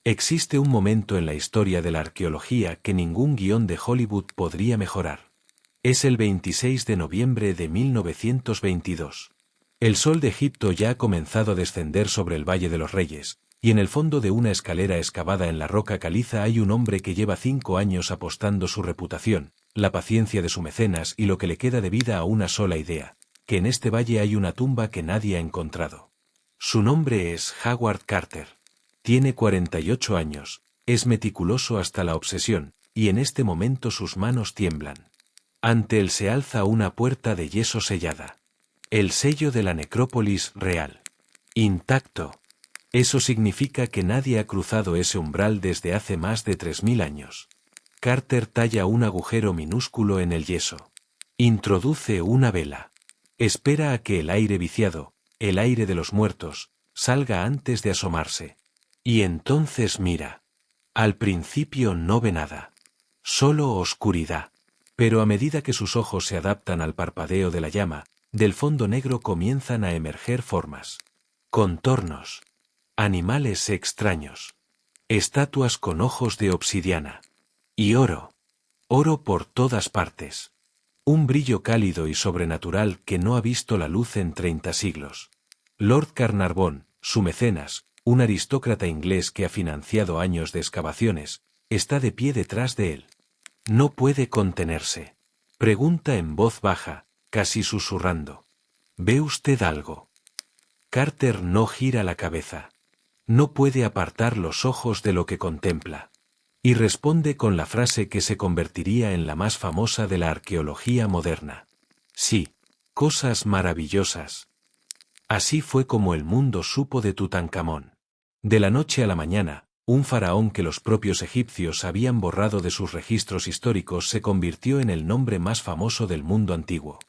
Existe un momento en la historia de la arqueología que ningún guión de Hollywood podría mejorar. Es el 26 de noviembre de 1922. El sol de Egipto ya ha comenzado a descender sobre el Valle de los Reyes, y en el fondo de una escalera excavada en la roca caliza hay un hombre que lleva 5 años apostando su reputación, la paciencia de su mecenas y lo que le queda de vida a una sola idea, que en este valle hay una tumba que nadie ha encontrado. Su nombre es Howard Carter. Tiene 48 años, es meticuloso hasta la obsesión, y en este momento sus manos tiemblan. Ante él se alza una puerta de yeso sellada. El sello de la necrópolis real. Intacto. Eso significa que nadie ha cruzado ese umbral desde hace más de 3000 años. Carter talla un agujero minúsculo en el yeso. Introduce una vela. Espera a que el aire viciado, el aire de los muertos, salga antes de asomarse. Y entonces mira. Al principio no ve nada. Solo oscuridad. Pero a medida que sus ojos se adaptan al parpadeo de la llama, del fondo negro comienzan a emerger formas. Contornos. Animales extraños. Estatuas con ojos de obsidiana. Y oro. Oro por todas partes. Un brillo cálido y sobrenatural que no ha visto la luz en 30 siglos. Lord Carnarvon, su mecenas, un aristócrata inglés que ha financiado años de excavaciones, está de pie detrás de él. No puede contenerse. Pregunta en voz baja, casi susurrando. ¿Ve usted algo? Carter no gira la cabeza. No puede apartar los ojos de lo que contempla. Y responde con la frase que se convertiría en la más famosa de la arqueología moderna. Sí, cosas maravillosas. Así fue como el mundo supo de Tutankamón. De la noche a la mañana, un faraón que los propios egipcios habían borrado de sus registros históricos se convirtió en el nombre más famoso del mundo antiguo.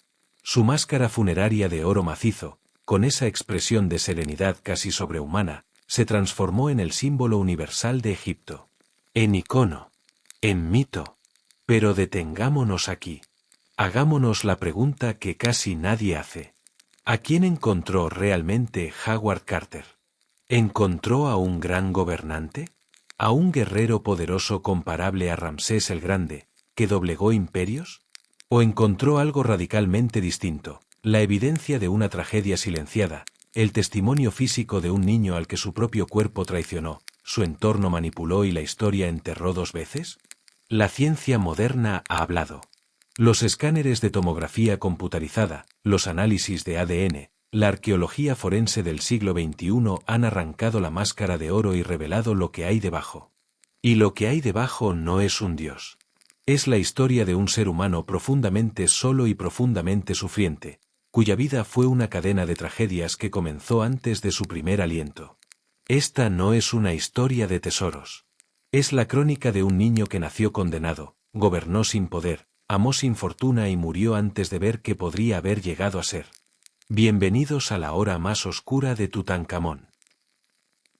Su máscara funeraria de oro macizo, con esa expresión de serenidad casi sobrehumana, se transformó en el símbolo universal de Egipto. En icono. En mito. Pero detengámonos aquí. Hagámonos la pregunta que casi nadie hace. ¿A quién encontró realmente Howard Carter? ¿Encontró a un gran gobernante? ¿A un guerrero poderoso comparable a Ramsés el Grande, que doblegó imperios? ¿O encontró algo radicalmente distinto, la evidencia de una tragedia silenciada, el testimonio físico de un niño al que su propio cuerpo traicionó, su entorno manipuló y la historia enterró 2 veces? La ciencia moderna ha hablado. Los escáneres de tomografía computarizada, los análisis de ADN, la arqueología forense del siglo XXI han arrancado la máscara de oro y revelado lo que hay debajo. Y lo que hay debajo no es un dios. Es la historia de un ser humano profundamente solo y profundamente sufriente, cuya vida fue una cadena de tragedias que comenzó antes de su primer aliento. Esta no es una historia de tesoros. Es la crónica de un niño que nació condenado, gobernó sin poder, amó sin fortuna y murió antes de ver qué podría haber llegado a ser. Bienvenidos a la hora más oscura de Tutankamón.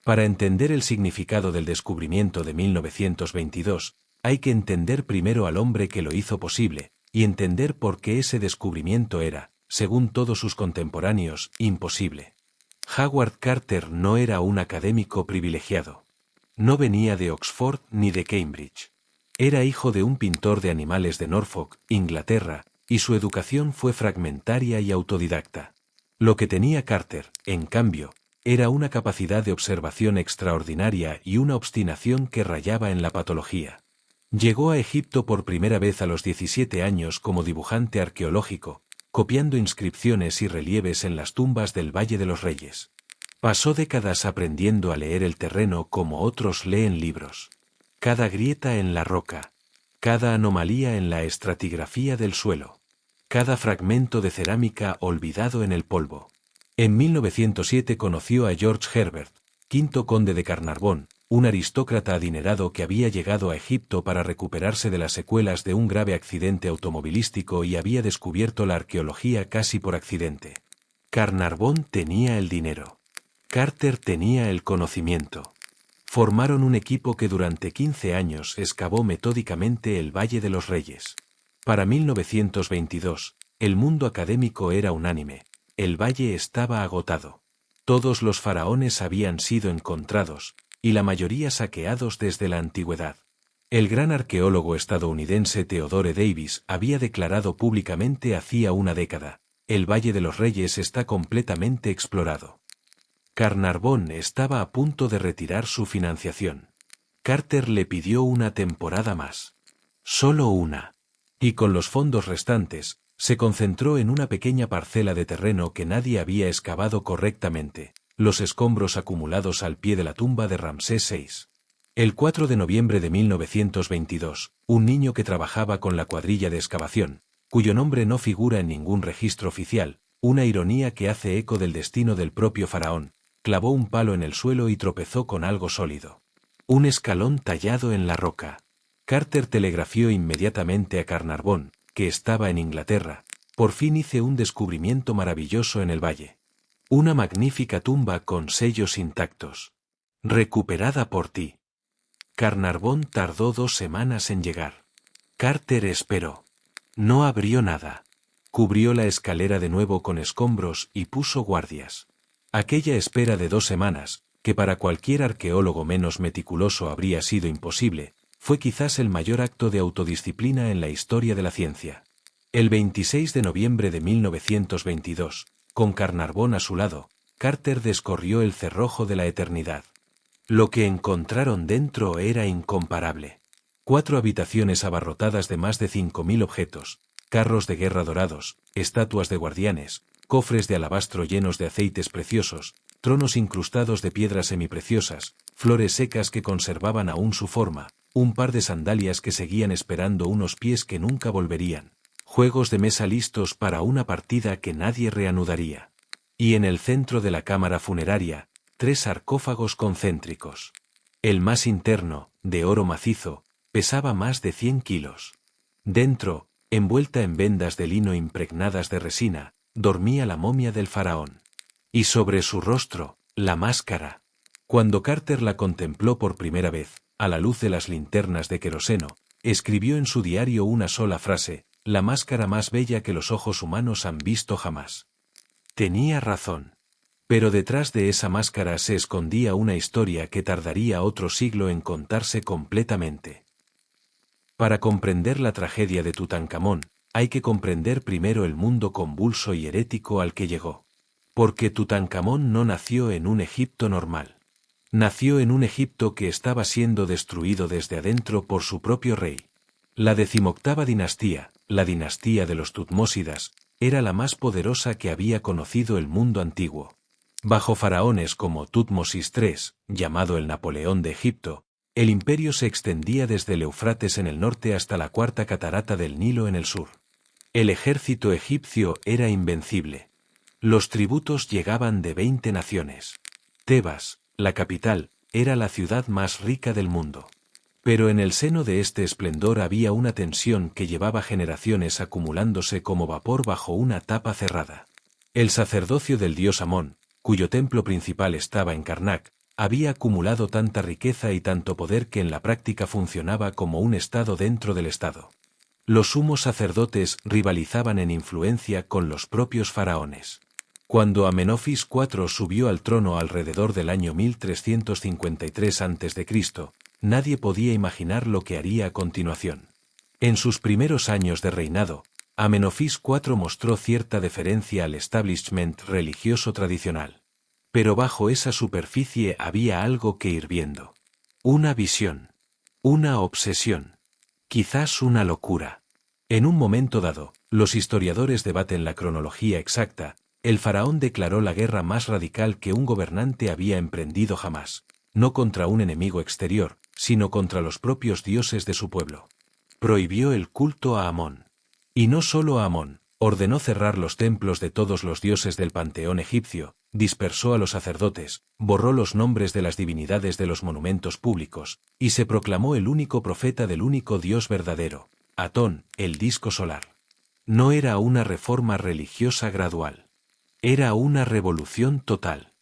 Para entender el significado del descubrimiento de 1922, hay que entender primero al hombre que lo hizo posible, y entender por qué ese descubrimiento era, según todos sus contemporáneos, imposible. Howard Carter no era un académico privilegiado. No venía de Oxford ni de Cambridge. Era hijo de un pintor de animales de Norfolk, Inglaterra, y su educación fue fragmentaria y autodidacta. Lo que tenía Carter, en cambio, era una capacidad de observación extraordinaria y una obstinación que rayaba en la patología. Llegó a Egipto por primera vez a los 17 años como dibujante arqueológico, copiando inscripciones y relieves en las tumbas del Valle de los Reyes. Pasó décadas aprendiendo a leer el terreno como otros leen libros. Cada grieta en la roca, cada anomalía en la estratigrafía del suelo, cada fragmento de cerámica olvidado en el polvo. En 1907 conoció a George Herbert, quinto conde de Carnarvon, un aristócrata adinerado que había llegado a Egipto para recuperarse de las secuelas de un grave accidente automovilístico y había descubierto la arqueología casi por accidente. Carnarvon tenía el dinero. Carter tenía el conocimiento. Formaron un equipo que durante 15 años excavó metódicamente el Valle de los Reyes. Para 1922, el mundo académico era unánime. El valle estaba agotado. Todos los faraones habían sido encontrados, y la mayoría saqueados desde la antigüedad. El gran arqueólogo estadounidense Theodore Davis había declarado públicamente hacía una década: el Valle de los Reyes está completamente explorado. Carnarvon estaba a punto de retirar su financiación. Carter le pidió una temporada más. Solo una. Y con los fondos restantes, se concentró en una pequeña parcela de terreno que nadie había excavado correctamente: los escombros acumulados al pie de la tumba de Ramsés VI. El 4 de noviembre de 1922, un niño que trabajaba con la cuadrilla de excavación, cuyo nombre no figura en ningún registro oficial, una ironía que hace eco del destino del propio faraón, clavó un palo en el suelo y tropezó con algo sólido. Un escalón tallado en la roca. Carter telegrafió inmediatamente a Carnarvon, que estaba en Inglaterra: por fin hice un descubrimiento maravilloso en el valle. Una magnífica tumba con sellos intactos. Recuperada por ti. Carnarvon tardó 2 semanas en llegar. Carter esperó. No abrió nada. Cubrió la escalera de nuevo con escombros y puso guardias. Aquella espera de 2 semanas, que para cualquier arqueólogo menos meticuloso habría sido imposible, fue quizás el mayor acto de autodisciplina en la historia de la ciencia. El 26 de noviembre de 1922, con Carnarvon a su lado, Carter descorrió el cerrojo de la eternidad. Lo que encontraron dentro era incomparable. 4 habitaciones abarrotadas de más de 5.000 objetos: carros de guerra dorados, estatuas de guardianes, cofres de alabastro llenos de aceites preciosos, tronos incrustados de piedras semipreciosas, flores secas que conservaban aún su forma, un par de sandalias que seguían esperando unos pies que nunca volverían, juegos de mesa listos para una partida que nadie reanudaría. Y en el centro de la cámara funeraria, 3 sarcófagos concéntricos. El más interno, de oro macizo, pesaba más de 100 kilos. Dentro, envuelta en vendas de lino impregnadas de resina, dormía la momia del faraón. Y sobre su rostro, la máscara. Cuando Carter la contempló por primera vez, a la luz de las linternas de queroseno, escribió en su diario una sola frase: la máscara más bella que los ojos humanos han visto jamás. Tenía razón. Pero detrás de esa máscara se escondía una historia que tardaría otro siglo en contarse completamente. Para comprender la tragedia de Tutankamón, hay que comprender primero el mundo convulso y herético al que llegó. Porque Tutankamón no nació en un Egipto normal. Nació en un Egipto que estaba siendo destruido desde adentro por su propio rey. La 18ª dinastía, la dinastía de los Tutmósidas, era la más poderosa que había conocido el mundo antiguo. Bajo faraones como Tutmosis III, llamado el Napoleón de Egipto, el imperio se extendía desde el Éufrates en el norte hasta la 4ª catarata del Nilo en el sur. El ejército egipcio era invencible. Los tributos llegaban de 20 naciones. Tebas, la capital, era la ciudad más rica del mundo. Pero en el seno de este esplendor había una tensión que llevaba generaciones acumulándose como vapor bajo una tapa cerrada. El sacerdocio del dios Amón, cuyo templo principal estaba en Karnak, había acumulado tanta riqueza y tanto poder que en la práctica funcionaba como un estado dentro del estado. Los sumos sacerdotes rivalizaban en influencia con los propios faraones. Cuando Amenofis IV subió al trono alrededor del año 1353 a.C., nadie podía imaginar lo que haría a continuación. En sus primeros años de reinado, Amenofis IV mostró cierta deferencia al establishment religioso tradicional. Pero bajo esa superficie había algo que hirviendo. Una visión. Una obsesión. Quizás una locura. En un momento dado, los historiadores debaten la cronología exacta. El faraón declaró la guerra más radical que un gobernante había emprendido jamás, no contra un enemigo exterior, sino contra los propios dioses de su pueblo. Prohibió el culto a Amón. Y no solo a Amón, ordenó cerrar los templos de todos los dioses del panteón egipcio, dispersó a los sacerdotes, borró los nombres de las divinidades de los monumentos públicos, y se proclamó el único profeta del único Dios verdadero, Atón, el disco solar. No era una reforma religiosa gradual. Era una revolución total.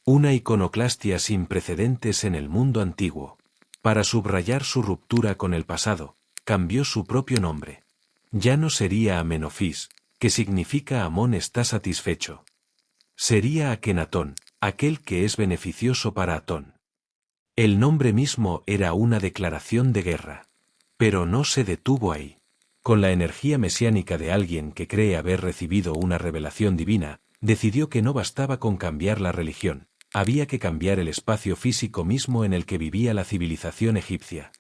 Una iconoclastia sin precedentes en el mundo antiguo. Para subrayar su ruptura con el pasado, cambió su propio nombre. Ya no sería Amenofis, que significa Amón está satisfecho. Sería Akenatón, aquel que es beneficioso para Atón. El nombre mismo era una declaración de guerra. Pero no se detuvo ahí. Con la energía mesiánica de alguien que cree haber recibido una revelación divina, decidió que no bastaba con cambiar la religión, había que cambiar el espacio físico mismo en el que vivía la civilización egipcia.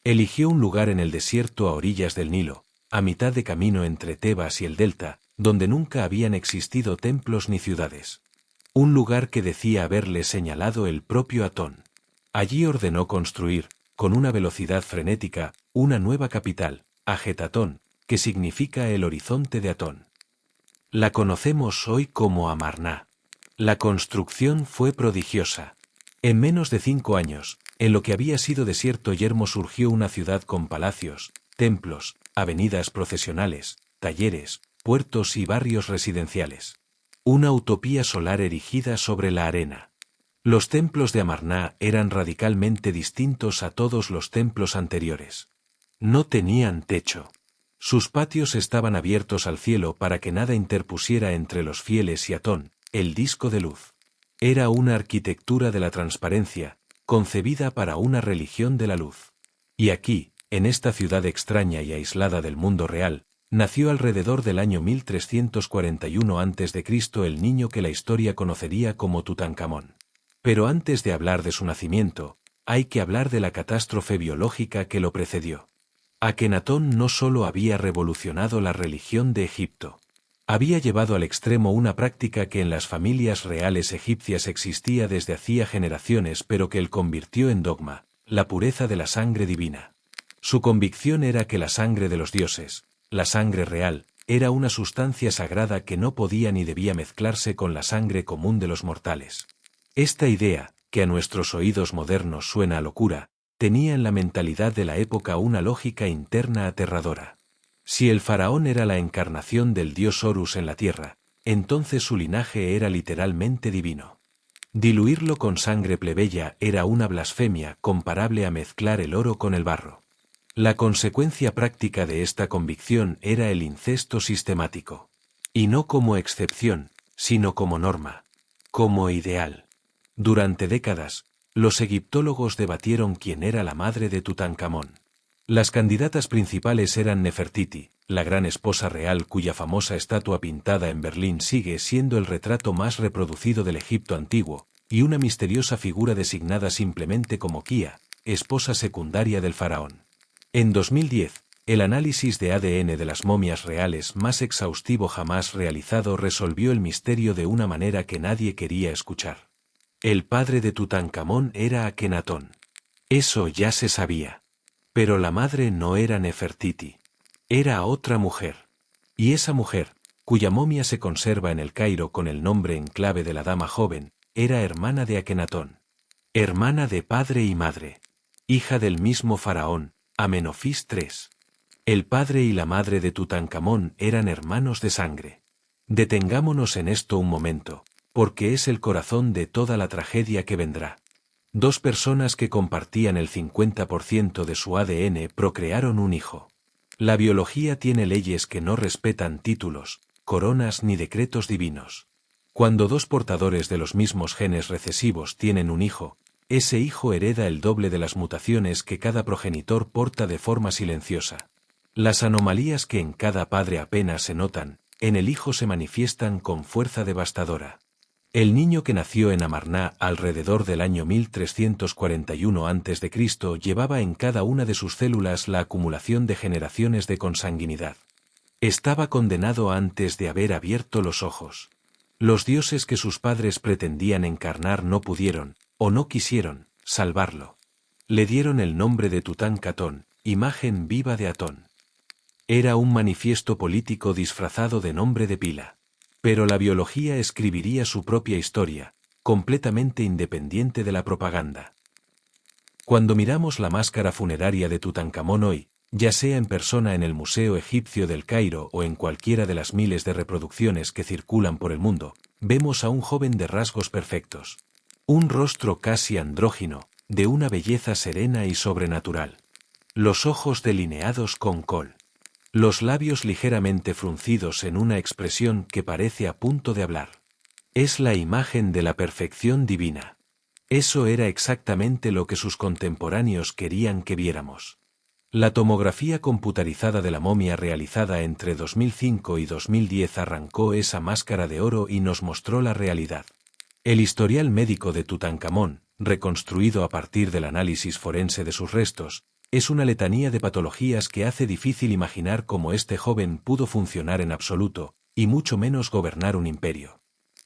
Eligió un lugar en el desierto a orillas del Nilo, a mitad de camino entre Tebas y el delta, donde nunca habían existido templos ni ciudades. Un lugar que decía haberle señalado el propio Atón. Allí ordenó construir, con una velocidad frenética, una nueva capital, Ajetatón, que significa el horizonte de Atón. La conocemos hoy como Amarná. La construcción fue prodigiosa. En menos de 5 años, en lo que había sido desierto yermo surgió una ciudad con palacios, templos, avenidas procesionales, talleres, puertos y barrios residenciales. Una utopía solar erigida sobre la arena. Los templos de Amarná eran radicalmente distintos a todos los templos anteriores. No tenían techo. Sus patios estaban abiertos al cielo para que nada interpusiera entre los fieles y Atón, el disco de luz. Era una arquitectura de la transparencia, concebida para una religión de la luz. Y aquí, en esta ciudad extraña y aislada del mundo real, nació alrededor del año 1341 a.C. el niño que la historia conocería como Tutankamón. Pero antes de hablar de su nacimiento, hay que hablar de la catástrofe biológica que lo precedió. Akenatón no solo había revolucionado la religión de Egipto, había llevado al extremo una práctica que en las familias reales egipcias existía desde hacía generaciones pero que él convirtió en dogma, la pureza de la sangre divina. Su convicción era que la sangre de los dioses, la sangre real, era una sustancia sagrada que no podía ni debía mezclarse con la sangre común de los mortales. Esta idea, que a nuestros oídos modernos suena a locura, tenía en la mentalidad de la época una lógica interna aterradora. Si el faraón era la encarnación del dios Horus en la tierra, entonces su linaje era literalmente divino. Diluirlo con sangre plebeya era una blasfemia comparable a mezclar el oro con el barro. La consecuencia práctica de esta convicción era el incesto sistemático. Y no como excepción, sino como norma. Como ideal. Durante décadas, los egiptólogos debatieron quién era la madre de Tutankamón. Las candidatas principales eran Nefertiti, la gran esposa real cuya famosa estatua pintada en Berlín sigue siendo el retrato más reproducido del Egipto antiguo, y una misteriosa figura designada simplemente como Kia, esposa secundaria del faraón. En 2010, el análisis de ADN de las momias reales más exhaustivo jamás realizado resolvió el misterio de una manera que nadie quería escuchar. El padre de Tutankamón era Akenatón. Eso ya se sabía. Pero la madre no era Nefertiti. Era otra mujer. Y esa mujer, cuya momia se conserva en el Cairo con el nombre en clave de la dama joven, era hermana de Akenatón. Hermana de padre y madre. Hija del mismo faraón, Amenofis III. El padre y la madre de Tutankamón eran hermanos de sangre. Detengámonos en esto un momento, porque es el corazón de toda la tragedia que vendrá. Dos personas que compartían el 50% de su ADN procrearon un hijo. La biología tiene leyes que no respetan títulos, coronas ni decretos divinos. Cuando dos portadores de los mismos genes recesivos tienen un hijo, ese hijo hereda el doble de las mutaciones que cada progenitor porta de forma silenciosa. Las anomalías que en cada padre apenas se notan, en el hijo se manifiestan con fuerza devastadora. El niño que nació en Amarná alrededor del año 1341 a.C. llevaba en cada una de sus células la acumulación de generaciones de consanguinidad. Estaba condenado antes de haber abierto los ojos. Los dioses que sus padres pretendían encarnar no pudieron, o no quisieron, salvarlo. Le dieron el nombre de Tutankamón, imagen viva de Atón. Era un manifiesto político disfrazado de nombre de pila. Pero la biología escribiría su propia historia, completamente independiente de la propaganda. Cuando miramos la máscara funeraria de Tutankamón hoy, ya sea en persona en el Museo Egipcio del Cairo o en cualquiera de las miles de reproducciones que circulan por el mundo, vemos a un joven de rasgos perfectos. Un rostro casi andrógino, de una belleza serena y sobrenatural. Los ojos delineados con col. Los labios ligeramente fruncidos en una expresión que parece a punto de hablar. Es la imagen de la perfección divina. Eso era exactamente lo que sus contemporáneos querían que viéramos. La tomografía computarizada de la momia realizada entre 2005 y 2010 arrancó esa máscara de oro y nos mostró la realidad. El historial médico de Tutankamón, reconstruido a partir del análisis forense de sus restos, es una letanía de patologías que hace difícil imaginar cómo este joven pudo funcionar en absoluto, y mucho menos gobernar un imperio.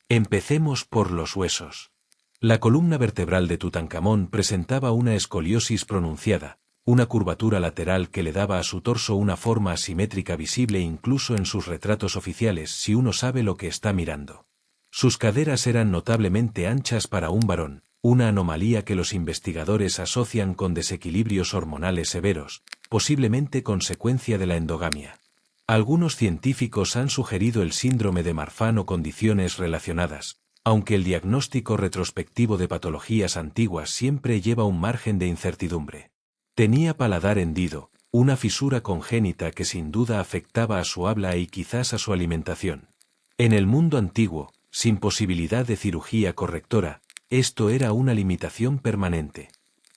Empecemos por los huesos. La columna vertebral de Tutankamón presentaba una escoliosis pronunciada, una curvatura lateral que le daba a su torso una forma asimétrica visible incluso en sus retratos oficiales si uno sabe lo que está mirando. Sus caderas eran notablemente anchas para un varón, una anomalía que los investigadores asocian con desequilibrios hormonales severos, posiblemente consecuencia de la endogamia. Algunos científicos han sugerido el síndrome de Marfan o condiciones relacionadas, aunque el diagnóstico retrospectivo de patologías antiguas siempre lleva un margen de incertidumbre. Tenía paladar hendido, una fisura congénita que sin duda afectaba a su habla y quizás a su alimentación. En el mundo antiguo, sin posibilidad de cirugía correctora, esto era una limitación permanente.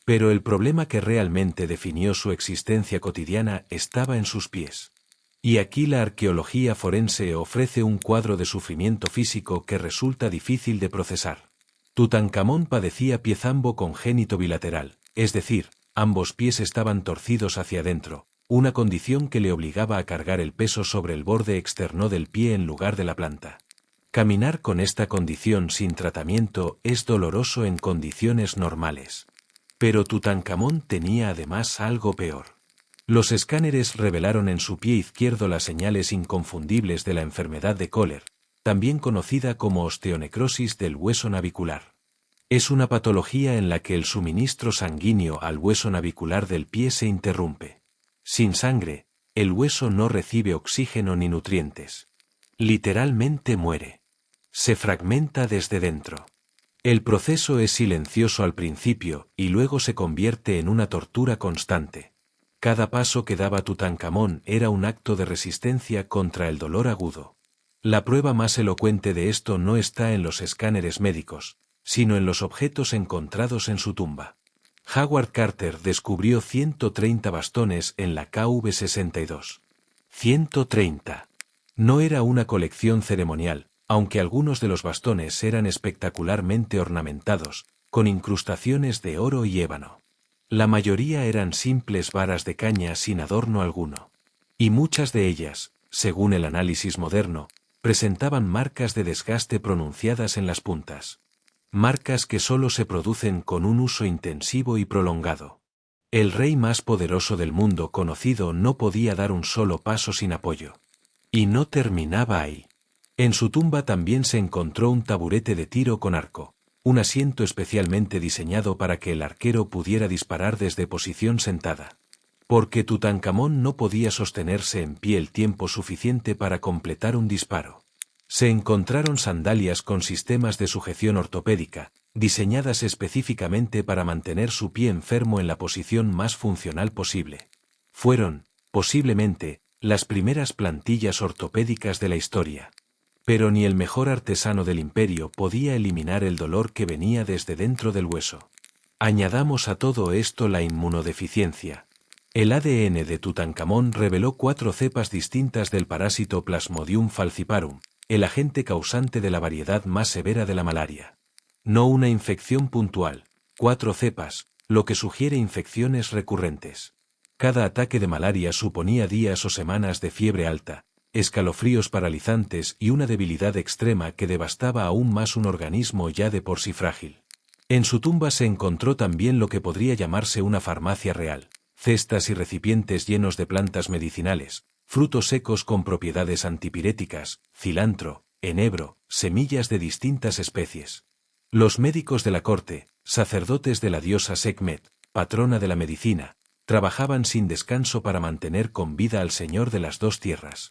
Pero el problema que realmente definió su existencia cotidiana estaba en sus pies. Y aquí la arqueología forense ofrece un cuadro de sufrimiento físico que resulta difícil de procesar. Tutankamón padecía piezambo congénito bilateral, es decir, ambos pies estaban torcidos hacia adentro, una condición que le obligaba a cargar el peso sobre el borde externo del pie en lugar de la planta. Caminar con esta condición sin tratamiento es doloroso en condiciones normales. Pero Tutankamón tenía además algo peor. Los escáneres revelaron en su pie izquierdo las señales inconfundibles de la enfermedad de Kohler, también conocida como osteonecrosis del hueso navicular. Es una patología en la que el suministro sanguíneo al hueso navicular del pie se interrumpe. Sin sangre, el hueso no recibe oxígeno ni nutrientes. Literalmente muere. Se fragmenta desde dentro. El proceso es silencioso al principio y luego se convierte en una tortura constante. Cada paso que daba Tutankamón era un acto de resistencia contra el dolor agudo. La prueba más elocuente de esto no está en los escáneres médicos, sino en los objetos encontrados en su tumba. Howard Carter descubrió 130 bastones en la KV-62. 130. No era una colección ceremonial, aunque algunos de los bastones eran espectacularmente ornamentados, con incrustaciones de oro y ébano. La mayoría eran simples varas de caña sin adorno alguno. Y muchas de ellas, según el análisis moderno, presentaban marcas de desgaste pronunciadas en las puntas. Marcas que solo se producen con un uso intensivo y prolongado. El rey más poderoso del mundo conocido no podía dar un solo paso sin apoyo. Y no terminaba ahí. En su tumba también se encontró un taburete de tiro con arco, un asiento especialmente diseñado para que el arquero pudiera disparar desde posición sentada. Porque Tutankamón no podía sostenerse en pie el tiempo suficiente para completar un disparo. Se encontraron sandalias con sistemas de sujeción ortopédica, diseñadas específicamente para mantener su pie enfermo en la posición más funcional posible. Fueron, posiblemente, las primeras plantillas ortopédicas de la historia. Pero ni el mejor artesano del imperio podía eliminar el dolor que venía desde dentro del hueso. Añadamos a todo esto la inmunodeficiencia. El ADN de Tutankamón reveló 4 cepas distintas del parásito Plasmodium falciparum, el agente causante de la variedad más severa de la malaria. No una infección puntual, 4 cepas, lo que sugiere infecciones recurrentes. Cada ataque de malaria suponía días o semanas de fiebre alta, escalofríos paralizantes y una debilidad extrema que devastaba aún más un organismo ya de por sí frágil. En su tumba se encontró también lo que podría llamarse una farmacia real, cestas y recipientes llenos de plantas medicinales, frutos secos con propiedades antipiréticas, cilantro, enebro, semillas de distintas especies. Los médicos de la corte, sacerdotes de la diosa Sekhmet, patrona de la medicina, trabajaban sin descanso para mantener con vida al Señor de las dos tierras.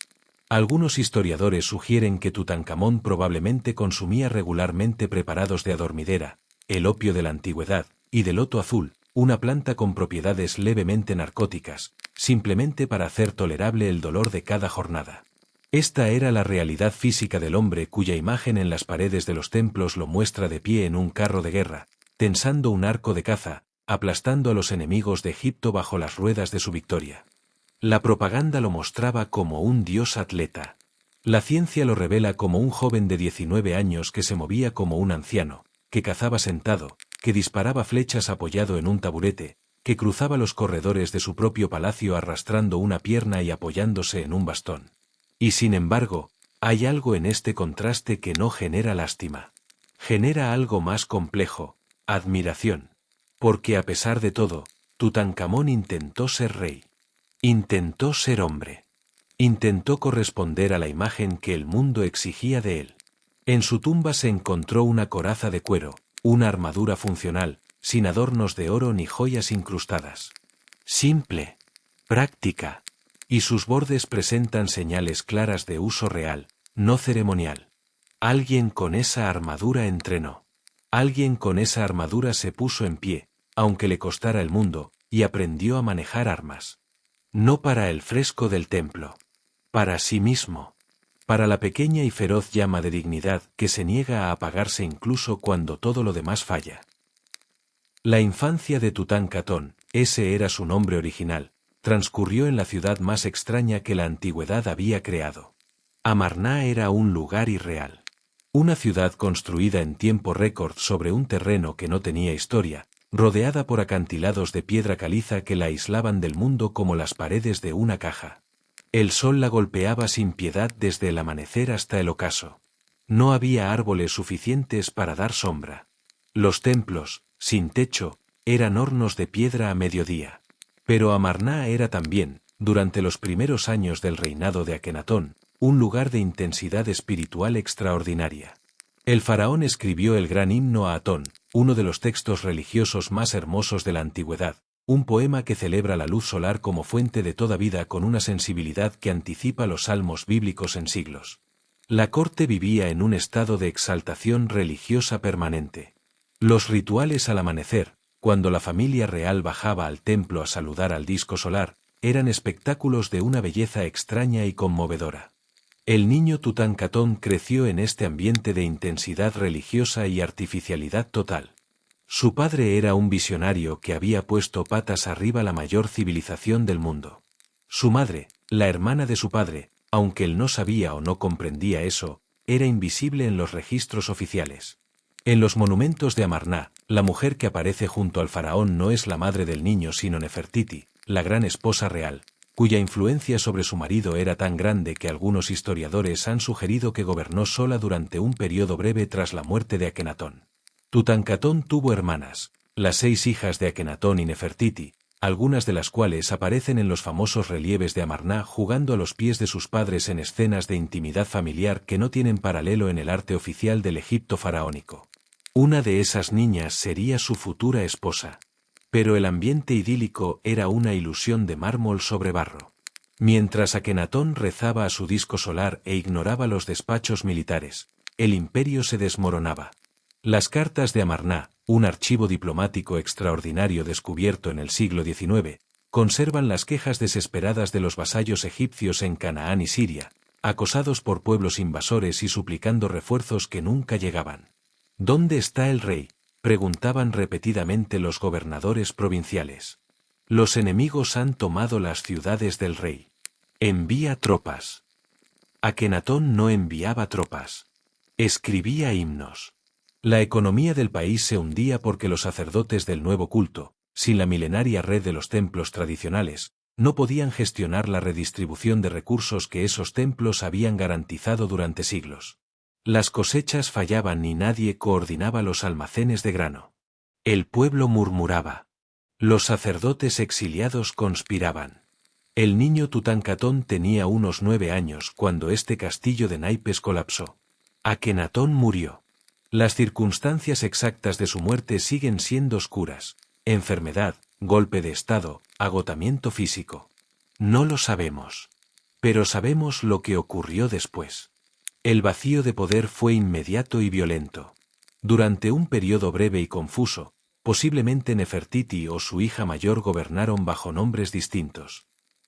Algunos historiadores sugieren que Tutankamón probablemente consumía regularmente preparados de adormidera, el opio de la antigüedad, y de loto azul, una planta con propiedades levemente narcóticas, simplemente para hacer tolerable el dolor de cada jornada. Esta era la realidad física del hombre cuya imagen en las paredes de los templos lo muestra de pie en un carro de guerra, tensando un arco de caza, aplastando a los enemigos de Egipto bajo las ruedas de su victoria. La propaganda lo mostraba como un dios atleta. La ciencia lo revela como un joven de 19 años que se movía como un anciano, que cazaba sentado, que disparaba flechas apoyado en un taburete, que cruzaba los corredores de su propio palacio arrastrando una pierna y apoyándose en un bastón. Y sin embargo, hay algo en este contraste que no genera lástima. Genera algo más complejo, admiración. Porque a pesar de todo, Tutankamón intentó ser rey. Intentó ser hombre. Intentó corresponder a la imagen que el mundo exigía de él. En su tumba se encontró una coraza de cuero, una armadura funcional, sin adornos de oro ni joyas incrustadas. Simple, práctica, y sus bordes presentan señales claras de uso real, no ceremonial. Alguien con esa armadura entrenó. Alguien con esa armadura se puso en pie, aunque le costara el mundo, y aprendió a manejar armas. No para el fresco del templo. Para sí mismo. Para la pequeña y feroz llama de dignidad que se niega a apagarse incluso cuando todo lo demás falla. La infancia de Tutankamón, ese era su nombre original, transcurrió en la ciudad más extraña que la antigüedad había creado. Amarna era un lugar irreal. Una ciudad construida en tiempo récord sobre un terreno que no tenía historia, rodeada por acantilados de piedra caliza que la aislaban del mundo como las paredes de una caja. El sol la golpeaba sin piedad desde el amanecer hasta el ocaso. No había árboles suficientes para dar sombra. Los templos, sin techo, eran hornos de piedra a mediodía. Pero Amarna era también, durante los primeros años del reinado de Akenatón, un lugar de intensidad espiritual extraordinaria. El faraón escribió el gran himno a Atón, uno de los textos religiosos más hermosos de la antigüedad, un poema que celebra la luz solar como fuente de toda vida con una sensibilidad que anticipa los salmos bíblicos en siglos. La corte vivía en un estado de exaltación religiosa permanente. Los rituales al amanecer, cuando la familia real bajaba al templo a saludar al disco solar, eran espectáculos de una belleza extraña y conmovedora. El niño Tutankamón creció en este ambiente de intensidad religiosa y artificialidad total. Su padre era un visionario que había puesto patas arriba la mayor civilización del mundo. Su madre, la hermana de su padre, aunque él no sabía o no comprendía eso, era invisible en los registros oficiales. En los monumentos de Amarna, la mujer que aparece junto al faraón no es la madre del niño sino Nefertiti, la gran esposa real, cuya influencia sobre su marido era tan grande que algunos historiadores han sugerido que gobernó sola durante un periodo breve tras la muerte de Akenatón. Tutankamón tuvo hermanas, las 6 hijas de Akenatón y Nefertiti, algunas de las cuales aparecen en los famosos relieves de Amarna jugando a los pies de sus padres en escenas de intimidad familiar que no tienen paralelo en el arte oficial del Egipto faraónico. Una de esas niñas sería su futura esposa. Pero el ambiente idílico era una ilusión de mármol sobre barro. Mientras Akenatón rezaba a su disco solar e ignoraba los despachos militares, el imperio se desmoronaba. Las cartas de Amarna, un archivo diplomático extraordinario descubierto en el siglo XIX, conservan las quejas desesperadas de los vasallos egipcios en Canaán y Siria, acosados por pueblos invasores y suplicando refuerzos que nunca llegaban. ¿Dónde está el rey?, preguntaban repetidamente los gobernadores provinciales. Los enemigos han tomado las ciudades del rey. Envía tropas. Akenatón no enviaba tropas. Escribía himnos. La economía del país se hundía porque los sacerdotes del nuevo culto, sin la milenaria red de los templos tradicionales, no podían gestionar la redistribución de recursos que esos templos habían garantizado durante siglos. Las cosechas fallaban y nadie coordinaba los almacenes de grano. El pueblo murmuraba. Los sacerdotes exiliados conspiraban. El niño Tutankamón tenía unos 9 años cuando este castillo de naipes colapsó. Akenatón murió. Las circunstancias exactas de su muerte siguen siendo oscuras. Enfermedad, golpe de estado, agotamiento físico. No lo sabemos. Pero sabemos lo que ocurrió después. El vacío de poder fue inmediato y violento. Durante un periodo breve y confuso, posiblemente Nefertiti o su hija mayor gobernaron bajo nombres distintos.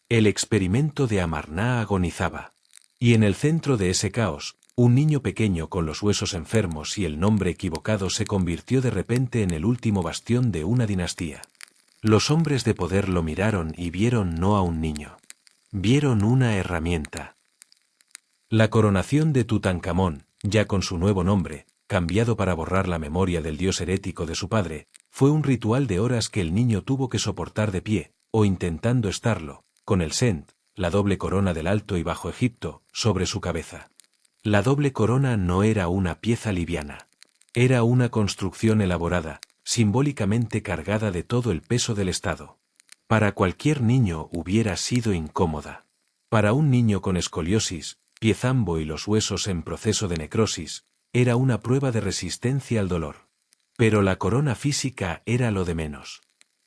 El experimento de Amarna agonizaba. Y en el centro de ese caos, Un niño pequeño con los huesos enfermos y el nombre equivocado se convirtió de repente en el último bastión de una dinastía. Los hombres de poder lo miraron y vieron no a un niño. Vieron una herramienta. La coronación de Tutankamón, ya con su nuevo nombre, cambiado para borrar la memoria del dios herético de su padre, fue un ritual de horas que el niño tuvo que soportar de pie, o intentando estarlo, con el Sent, la doble corona del Alto y Bajo Egipto, sobre su cabeza. La doble corona no era una pieza liviana. Era una construcción elaborada, simbólicamente cargada de todo el peso del Estado. Para cualquier niño hubiera sido incómoda. Para un niño con escoliosis, pie zambo y los huesos en proceso de necrosis, era una prueba de resistencia al dolor. Pero la corona física era lo de menos.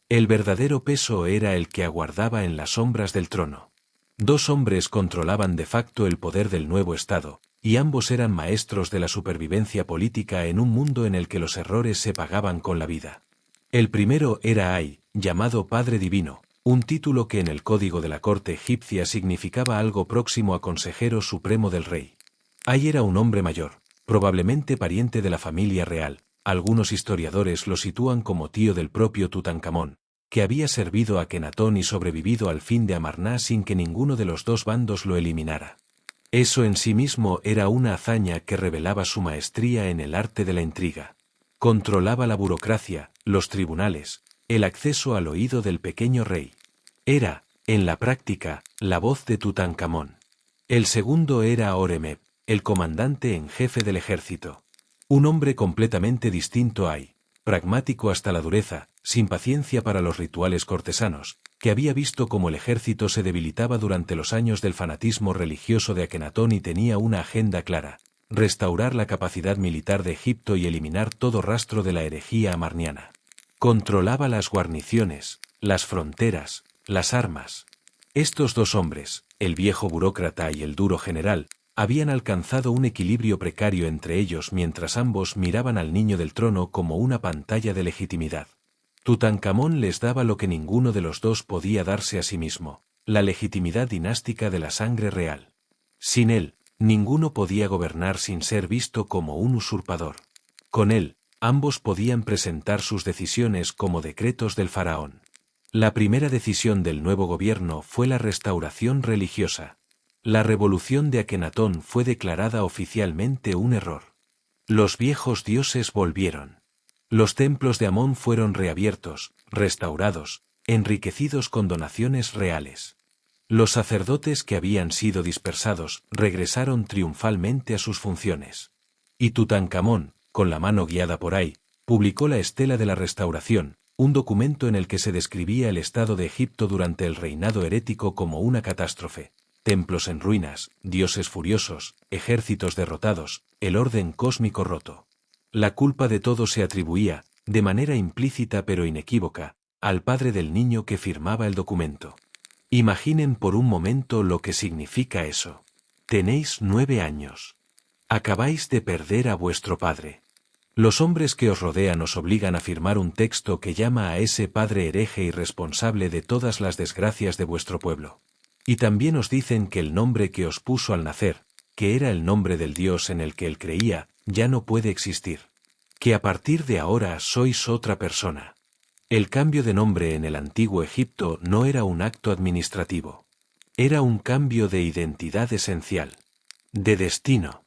El verdadero peso era el que aguardaba en las sombras del trono. Dos hombres controlaban de facto el poder del nuevo Estado, y ambos eran maestros de la supervivencia política en un mundo en el que los errores se pagaban con la vida. El primero era Ay, llamado Padre Divino, un título que en el código de la corte egipcia significaba algo próximo a consejero supremo del rey. Ay era un hombre mayor, probablemente pariente de la familia real. Algunos historiadores lo sitúan como tío del propio Tutankamón, que había servido a Akenatón y sobrevivido al fin de Amarná sin que ninguno de los dos bandos lo eliminara. Eso en sí mismo era una hazaña que revelaba su maestría en el arte de la intriga. Controlaba la burocracia, los tribunales, el acceso al oído del pequeño rey. Era, en la práctica, la voz de Tutankamón. El segundo era Horemheb, el comandante en jefe del ejército. Un hombre completamente distinto a Ay, pragmático hasta la dureza, sin paciencia para los rituales cortesanos, que había visto cómo el ejército se debilitaba durante los años del fanatismo religioso de Akenatón y tenía una agenda clara: restaurar la capacidad militar de Egipto y eliminar todo rastro de la herejía amarniana. Controlaba las guarniciones, las fronteras, las armas. Estos dos hombres, el viejo burócrata y el duro general, habían alcanzado un equilibrio precario entre ellos mientras ambos miraban al niño del trono como una pantalla de legitimidad. Tutankamón les daba lo que ninguno de los dos podía darse a sí mismo: la legitimidad dinástica de la sangre real. Sin él, ninguno podía gobernar sin ser visto como un usurpador. Con él, ambos podían presentar sus decisiones como decretos del faraón. La primera decisión del nuevo gobierno fue la restauración religiosa. La revolución de Akenatón fue declarada oficialmente un error. Los viejos dioses volvieron. Los templos de Amón fueron reabiertos, restaurados, enriquecidos con donaciones reales. Los sacerdotes que habían sido dispersados regresaron triunfalmente a sus funciones. Y Tutankamón, con la mano guiada por Ay, publicó la Estela de la Restauración, un documento en el que se describía el estado de Egipto durante el reinado herético como una catástrofe: templos en ruinas, dioses furiosos, ejércitos derrotados, el orden cósmico roto. La culpa de todo se atribuía, de manera implícita pero inequívoca, al padre del niño que firmaba el documento. Imaginen por un momento lo que significa eso. Tenéis 9 años. Acabáis de perder a vuestro padre. Los hombres que os rodean os obligan a firmar un texto que llama a ese padre hereje y responsable de todas las desgracias de vuestro pueblo. Y también os dicen que el nombre que os puso al nacer, que era el nombre del Dios en el que él creía, ya no puede existir. Que a partir de ahora sois otra persona. El cambio de nombre en el antiguo Egipto no era un acto administrativo. Era un cambio de identidad esencial. De destino.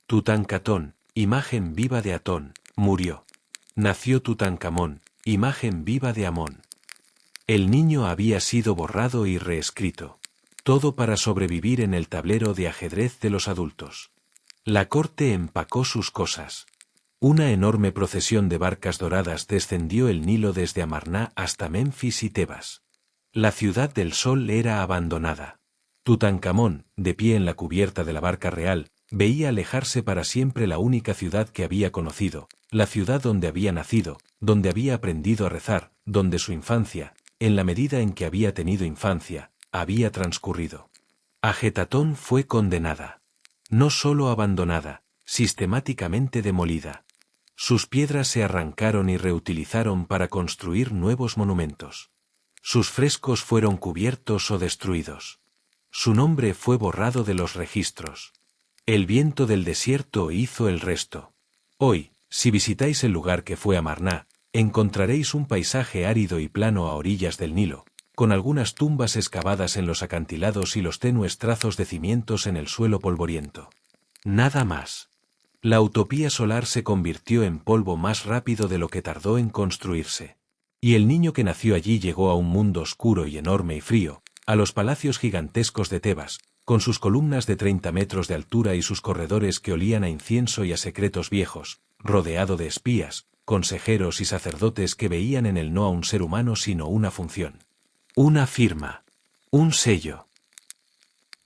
Tutankamón, imagen viva de Atón, murió. Nació Tutankamón, imagen viva de Amón. El niño había sido borrado y reescrito. Todo para sobrevivir en el tablero de ajedrez de los adultos. La corte empacó sus cosas. Una enorme procesión de barcas doradas descendió el Nilo desde Amarná hasta Menfis y Tebas. La ciudad del sol era abandonada. Tutankamón, de pie en la cubierta de la barca real, veía alejarse para siempre la única ciudad que había conocido, la ciudad donde había nacido, donde había aprendido a rezar, donde su infancia, en la medida en que había tenido infancia, había transcurrido. Ajetatón fue condenada. No solo abandonada, sistemáticamente demolida. Sus piedras se arrancaron y reutilizaron para construir nuevos monumentos. Sus frescos fueron cubiertos o destruidos. Su nombre fue borrado de los registros. El viento del desierto hizo el resto. Hoy, si visitáis el lugar que fue Amarná, encontraréis un paisaje árido y plano a orillas del Nilo, con algunas tumbas excavadas en los acantilados y los tenues trazos de cimientos en el suelo polvoriento. Nada más. La utopía solar se convirtió en polvo más rápido de lo que tardó en construirse. Y el niño que nació allí llegó a un mundo oscuro y enorme y frío, a los palacios gigantescos de Tebas, con sus columnas de 30 metros de altura y sus corredores que olían a incienso y a secretos viejos, rodeado de espías, consejeros y sacerdotes que veían en él no a un ser humano sino una función. Una firma. Un sello.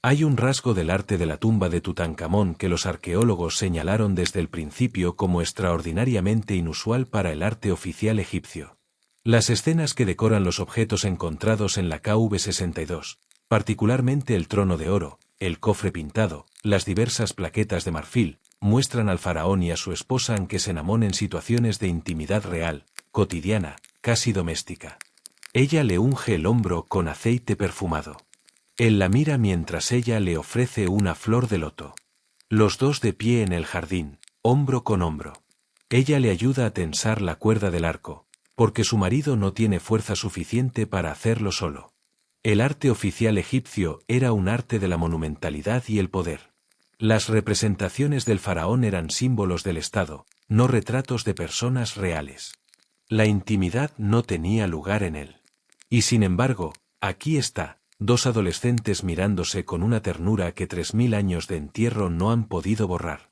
Hay un rasgo del arte de la tumba de Tutankamón que los arqueólogos señalaron desde el principio como extraordinariamente inusual para el arte oficial egipcio. Las escenas que decoran los objetos encontrados en la KV62, particularmente el trono de oro, el cofre pintado, las diversas plaquetas de marfil, muestran al faraón y a su esposa Ankesenamón en situaciones de intimidad real, cotidiana, casi doméstica. Ella le unge el hombro con aceite perfumado. Él la mira mientras ella le ofrece una flor de loto. Los dos de pie en el jardín, hombro con hombro. Ella le ayuda a tensar la cuerda del arco, porque su marido no tiene fuerza suficiente para hacerlo solo. El arte oficial egipcio era un arte de la monumentalidad y el poder. Las representaciones del faraón eran símbolos del Estado, no retratos de personas reales. La intimidad no tenía lugar en él. Y sin embargo, aquí está, dos adolescentes mirándose con una ternura que 3000 años de entierro no han podido borrar.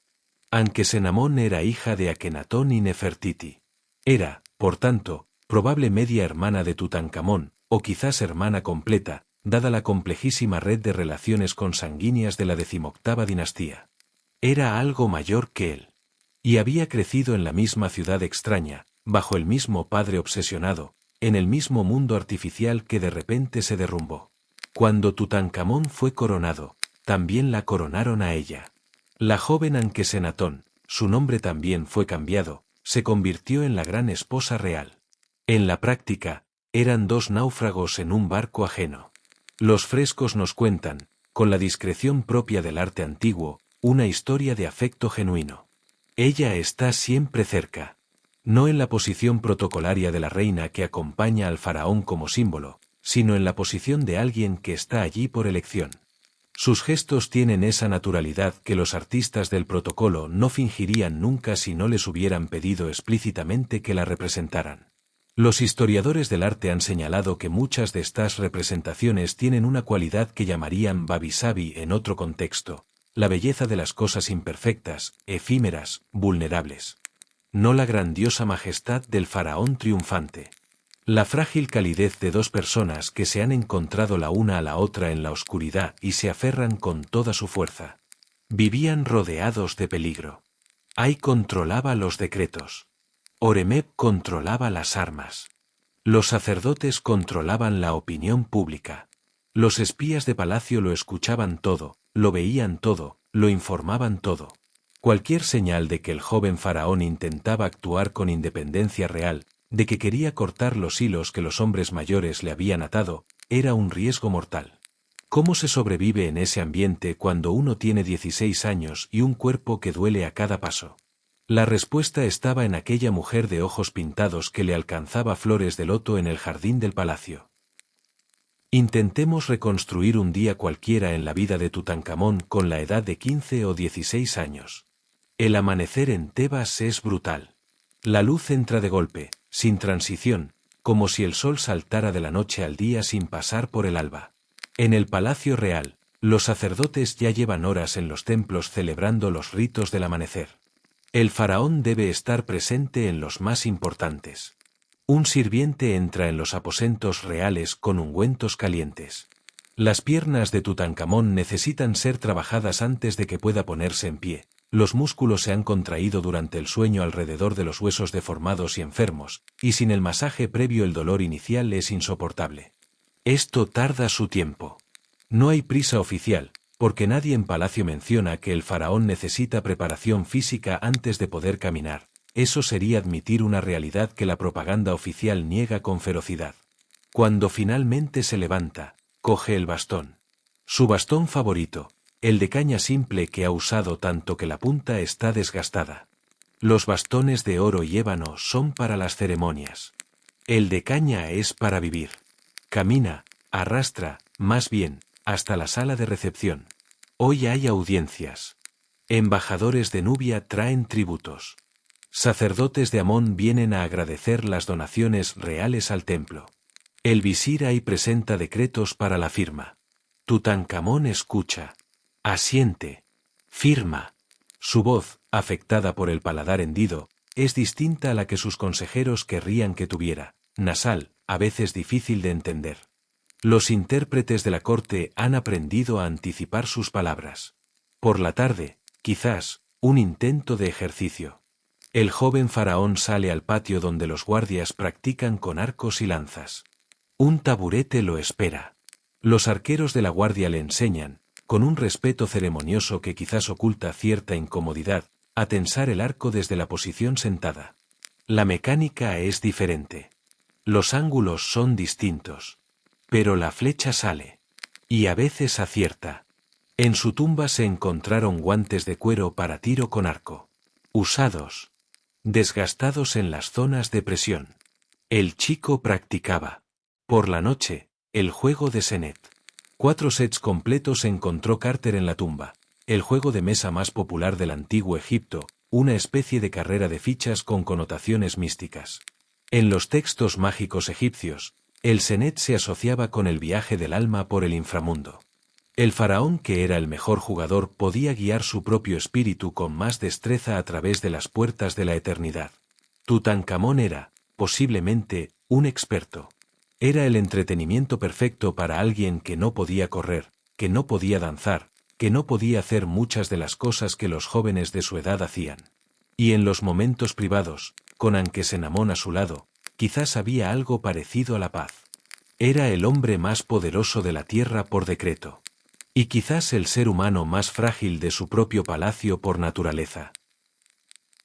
Ankesenamón era hija de Akenatón y Nefertiti. Era, por tanto, probable media hermana de Tutankamón, o quizás hermana completa, dada la complejísima red de relaciones consanguíneas de la 18ª dinastía. Era algo mayor que él. Y había crecido en la misma ciudad extraña, bajo el mismo padre obsesionado, en el mismo mundo artificial que de repente se derrumbó. Cuando Tutankamón fue coronado, también la coronaron a ella. La joven Ankesenatón, su nombre también fue cambiado, se convirtió en la gran esposa real. En la práctica, eran dos náufragos en un barco ajeno. Los frescos nos cuentan, con la discreción propia del arte antiguo, una historia de afecto genuino. Ella está siempre cerca. No en la posición protocolaria de la reina que acompaña al faraón como símbolo, sino en la posición de alguien que está allí por elección. Sus gestos tienen esa naturalidad que los artistas del protocolo no fingirían nunca si no les hubieran pedido explícitamente que la representaran. Los historiadores del arte han señalado que muchas de estas representaciones tienen una cualidad que llamarían wabi-sabi en otro contexto, la belleza de las cosas imperfectas, efímeras, vulnerables. No la grandiosa majestad del faraón triunfante. La frágil calidez de dos personas que se han encontrado la una a la otra en la oscuridad y se aferran con toda su fuerza. Vivían rodeados de peligro. Ay controlaba los decretos. Horemheb controlaba las armas. Los sacerdotes controlaban la opinión pública. Los espías de palacio lo escuchaban todo, lo veían todo, lo informaban todo. Cualquier señal de que el joven faraón intentaba actuar con independencia real, de que quería cortar los hilos que los hombres mayores le habían atado, era un riesgo mortal. ¿Cómo se sobrevive en ese ambiente cuando uno tiene 16 años y un cuerpo que duele a cada paso? La respuesta estaba en aquella mujer de ojos pintados que le alcanzaba flores de loto en el jardín del palacio. Intentemos reconstruir un día cualquiera en la vida de Tutankamón con la edad de 15 o 16 años. El amanecer en Tebas es brutal. La luz entra de golpe, sin transición, como si el sol saltara de la noche al día sin pasar por el alba. En el palacio real, los sacerdotes ya llevan horas en los templos celebrando los ritos del amanecer. El faraón debe estar presente en los más importantes. Un sirviente entra en los aposentos reales con ungüentos calientes. Las piernas de Tutankamón necesitan ser trabajadas antes de que pueda ponerse en pie. Los músculos se han contraído durante el sueño alrededor de los huesos deformados y enfermos, y sin el masaje previo el dolor inicial es insoportable. Esto tarda su tiempo. No hay prisa oficial, porque nadie en palacio menciona que el faraón necesita preparación física antes de poder caminar. Eso sería admitir una realidad que la propaganda oficial niega con ferocidad. Cuando finalmente se levanta, coge el bastón. Su bastón favorito, El de caña simple que ha usado tanto que la punta está desgastada. Los bastones de oro y ébano son para las ceremonias. El de caña es para vivir. Camina, arrastra, más bien, hasta la sala de recepción. Hoy hay audiencias. Embajadores de Nubia traen tributos. Sacerdotes de Amón vienen a agradecer las donaciones reales al templo. El visir ahí presenta decretos para la firma. Tutankamón escucha. Asiente. Firma. Su voz, afectada por el paladar hendido, es distinta a la que sus consejeros querrían que tuviera, nasal, a veces difícil de entender. Los intérpretes de la corte han aprendido a anticipar sus palabras. Por la tarde, quizás, un intento de ejercicio. El joven faraón sale al patio donde los guardias practican con arcos y lanzas. Un taburete lo espera. Los arqueros de la guardia le enseñan, con un respeto ceremonioso que quizás oculta cierta incomodidad, a tensar el arco desde la posición sentada. La mecánica es diferente. Los ángulos son distintos. Pero la flecha sale. Y a veces acierta. En su tumba se encontraron guantes de cuero para tiro con arco. Usados. Desgastados en las zonas de presión. El chico practicaba. Por la noche, el juego de Senet. 4 sets completos encontró Carter en la tumba. El juego de mesa más popular del antiguo Egipto, una especie de carrera de fichas con connotaciones místicas. En los textos mágicos egipcios, el Senet se asociaba con el viaje del alma por el inframundo. El faraón, que era el mejor jugador, podía guiar su propio espíritu con más destreza a través de las puertas de la eternidad. Tutankamón era, posiblemente, un experto. Era el entretenimiento perfecto para alguien que no podía correr, que no podía danzar, que no podía hacer muchas de las cosas que los jóvenes de su edad hacían. Y en los momentos privados, con Ankesenamón a su lado, quizás había algo parecido a la paz. Era el hombre más poderoso de la tierra por decreto. Y quizás el ser humano más frágil de su propio palacio por naturaleza.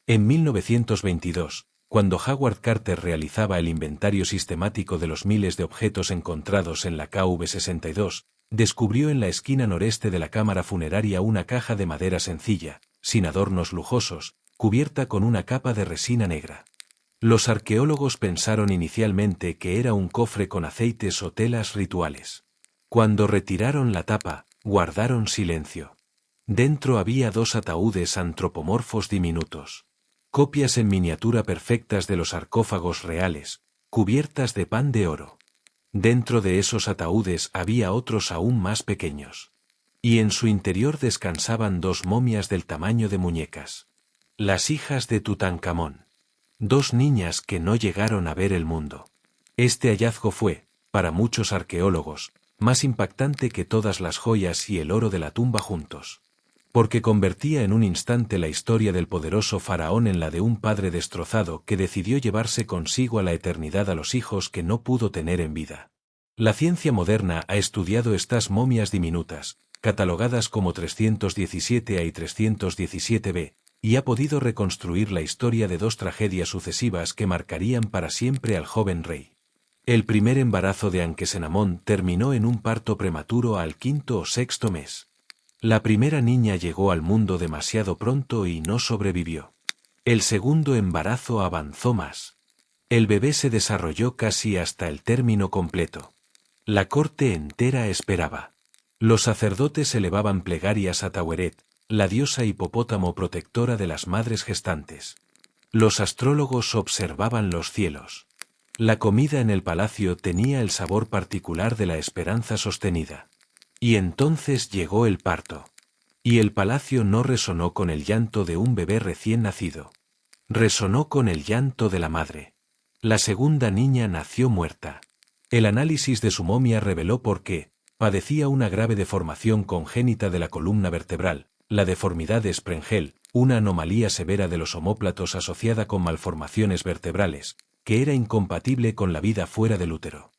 En 1922, cuando Howard Carter realizaba el inventario sistemático de los miles de objetos encontrados en la KV-62, descubrió en la esquina noreste de la cámara funeraria una caja de madera sencilla, sin adornos lujosos, cubierta con una capa de resina negra. Los arqueólogos pensaron inicialmente que era un cofre con aceites o telas rituales. Cuando retiraron la tapa, guardaron silencio. Dentro había 2 ataúdes antropomorfos diminutos. Copias en miniatura perfectas de los sarcófagos reales, cubiertas de pan de oro. Dentro de esos ataúdes había otros aún más pequeños. Y en su interior descansaban 2 momias del tamaño de muñecas. Las hijas de Tutankamón. 2 niñas que no llegaron a ver el mundo. Este hallazgo fue, para muchos arqueólogos, más impactante que todas las joyas y el oro de la tumba juntos. Porque convertía en un instante la historia del poderoso faraón en la de un padre destrozado que decidió llevarse consigo a la eternidad a los hijos que no pudo tener en vida. La ciencia moderna ha estudiado estas momias diminutas, catalogadas como 317A y 317B, y ha podido reconstruir la historia de 2 tragedias sucesivas que marcarían para siempre al joven rey. El primer embarazo de Ankesenamón terminó en un parto prematuro al 5º o 6º mes. La primera niña llegó al mundo demasiado pronto y no sobrevivió. El segundo embarazo avanzó más. El bebé se desarrolló casi hasta el término completo. La corte entera esperaba. Los sacerdotes elevaban plegarias a Taweret, la diosa hipopótamo protectora de las madres gestantes. Los astrólogos observaban los cielos. La comida en el palacio tenía el sabor particular de la esperanza sostenida. Y entonces llegó el parto. Y el palacio no resonó con el llanto de un bebé recién nacido. Resonó con el llanto de la madre. La segunda niña nació muerta. El análisis de su momia reveló por qué. Padecía una grave deformación congénita de la columna vertebral, la deformidad de Sprengel, una anomalía severa de los omóplatos asociada con malformaciones vertebrales, que era incompatible con la vida fuera del útero.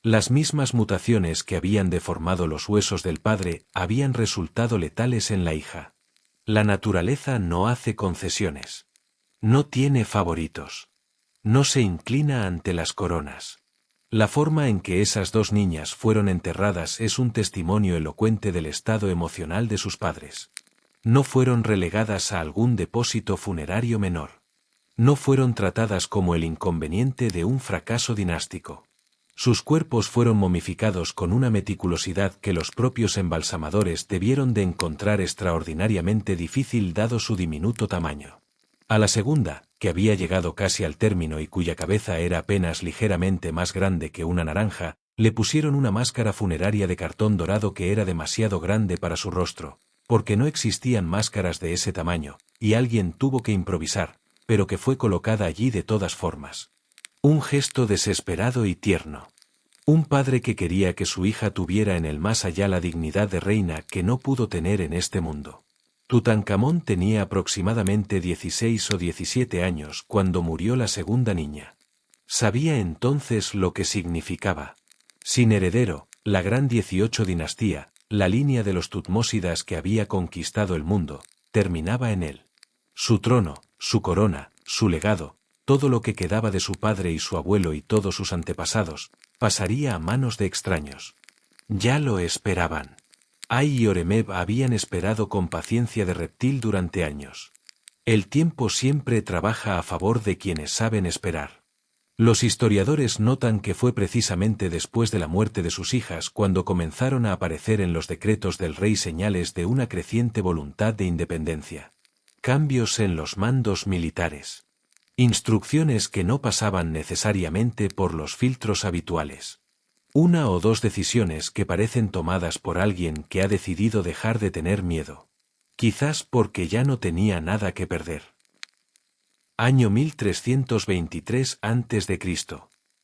Las mismas mutaciones que habían deformado los huesos del padre habían resultado letales en la hija. La naturaleza no hace concesiones. No tiene favoritos. No se inclina ante las coronas. La forma en que esas dos niñas fueron enterradas es un testimonio elocuente del estado emocional de sus padres. No fueron relegadas a algún depósito funerario menor. No fueron tratadas como el inconveniente de un fracaso dinástico. Sus cuerpos fueron momificados con una meticulosidad que los propios embalsamadores debieron de encontrar extraordinariamente difícil dado su diminuto tamaño. A la segunda, que había llegado casi al término y cuya cabeza era apenas ligeramente más grande que una naranja, le pusieron una máscara funeraria de cartón dorado que era demasiado grande para su rostro, porque no existían máscaras de ese tamaño, y alguien tuvo que improvisar, pero que fue colocada allí de todas formas. Un gesto desesperado y tierno. Un padre que quería que su hija tuviera en el más allá la dignidad de reina que no pudo tener en este mundo. Tutankamón tenía aproximadamente 16 o 17 años cuando murió la segunda niña. Sabía entonces lo que significaba. Sin heredero, la gran 18 dinastía, la línea de los Tutmósidas que había conquistado el mundo, terminaba en él. Su trono, su corona, su legado, todo lo que quedaba de su padre y su abuelo y todos sus antepasados, pasaría a manos de extraños. Ya lo esperaban. Ay y Oremeb habían esperado con paciencia de reptil durante años. El tiempo siempre trabaja a favor de quienes saben esperar. Los historiadores notan que fue precisamente después de la muerte de sus hijas cuando comenzaron a aparecer en los decretos del rey señales de una creciente voluntad de independencia. Cambios en los mandos militares. Instrucciones que no pasaban necesariamente por los filtros habituales. Una o dos decisiones que parecen tomadas por alguien que ha decidido dejar de tener miedo. Quizás porque ya no tenía nada que perder. Año 1323 a.C.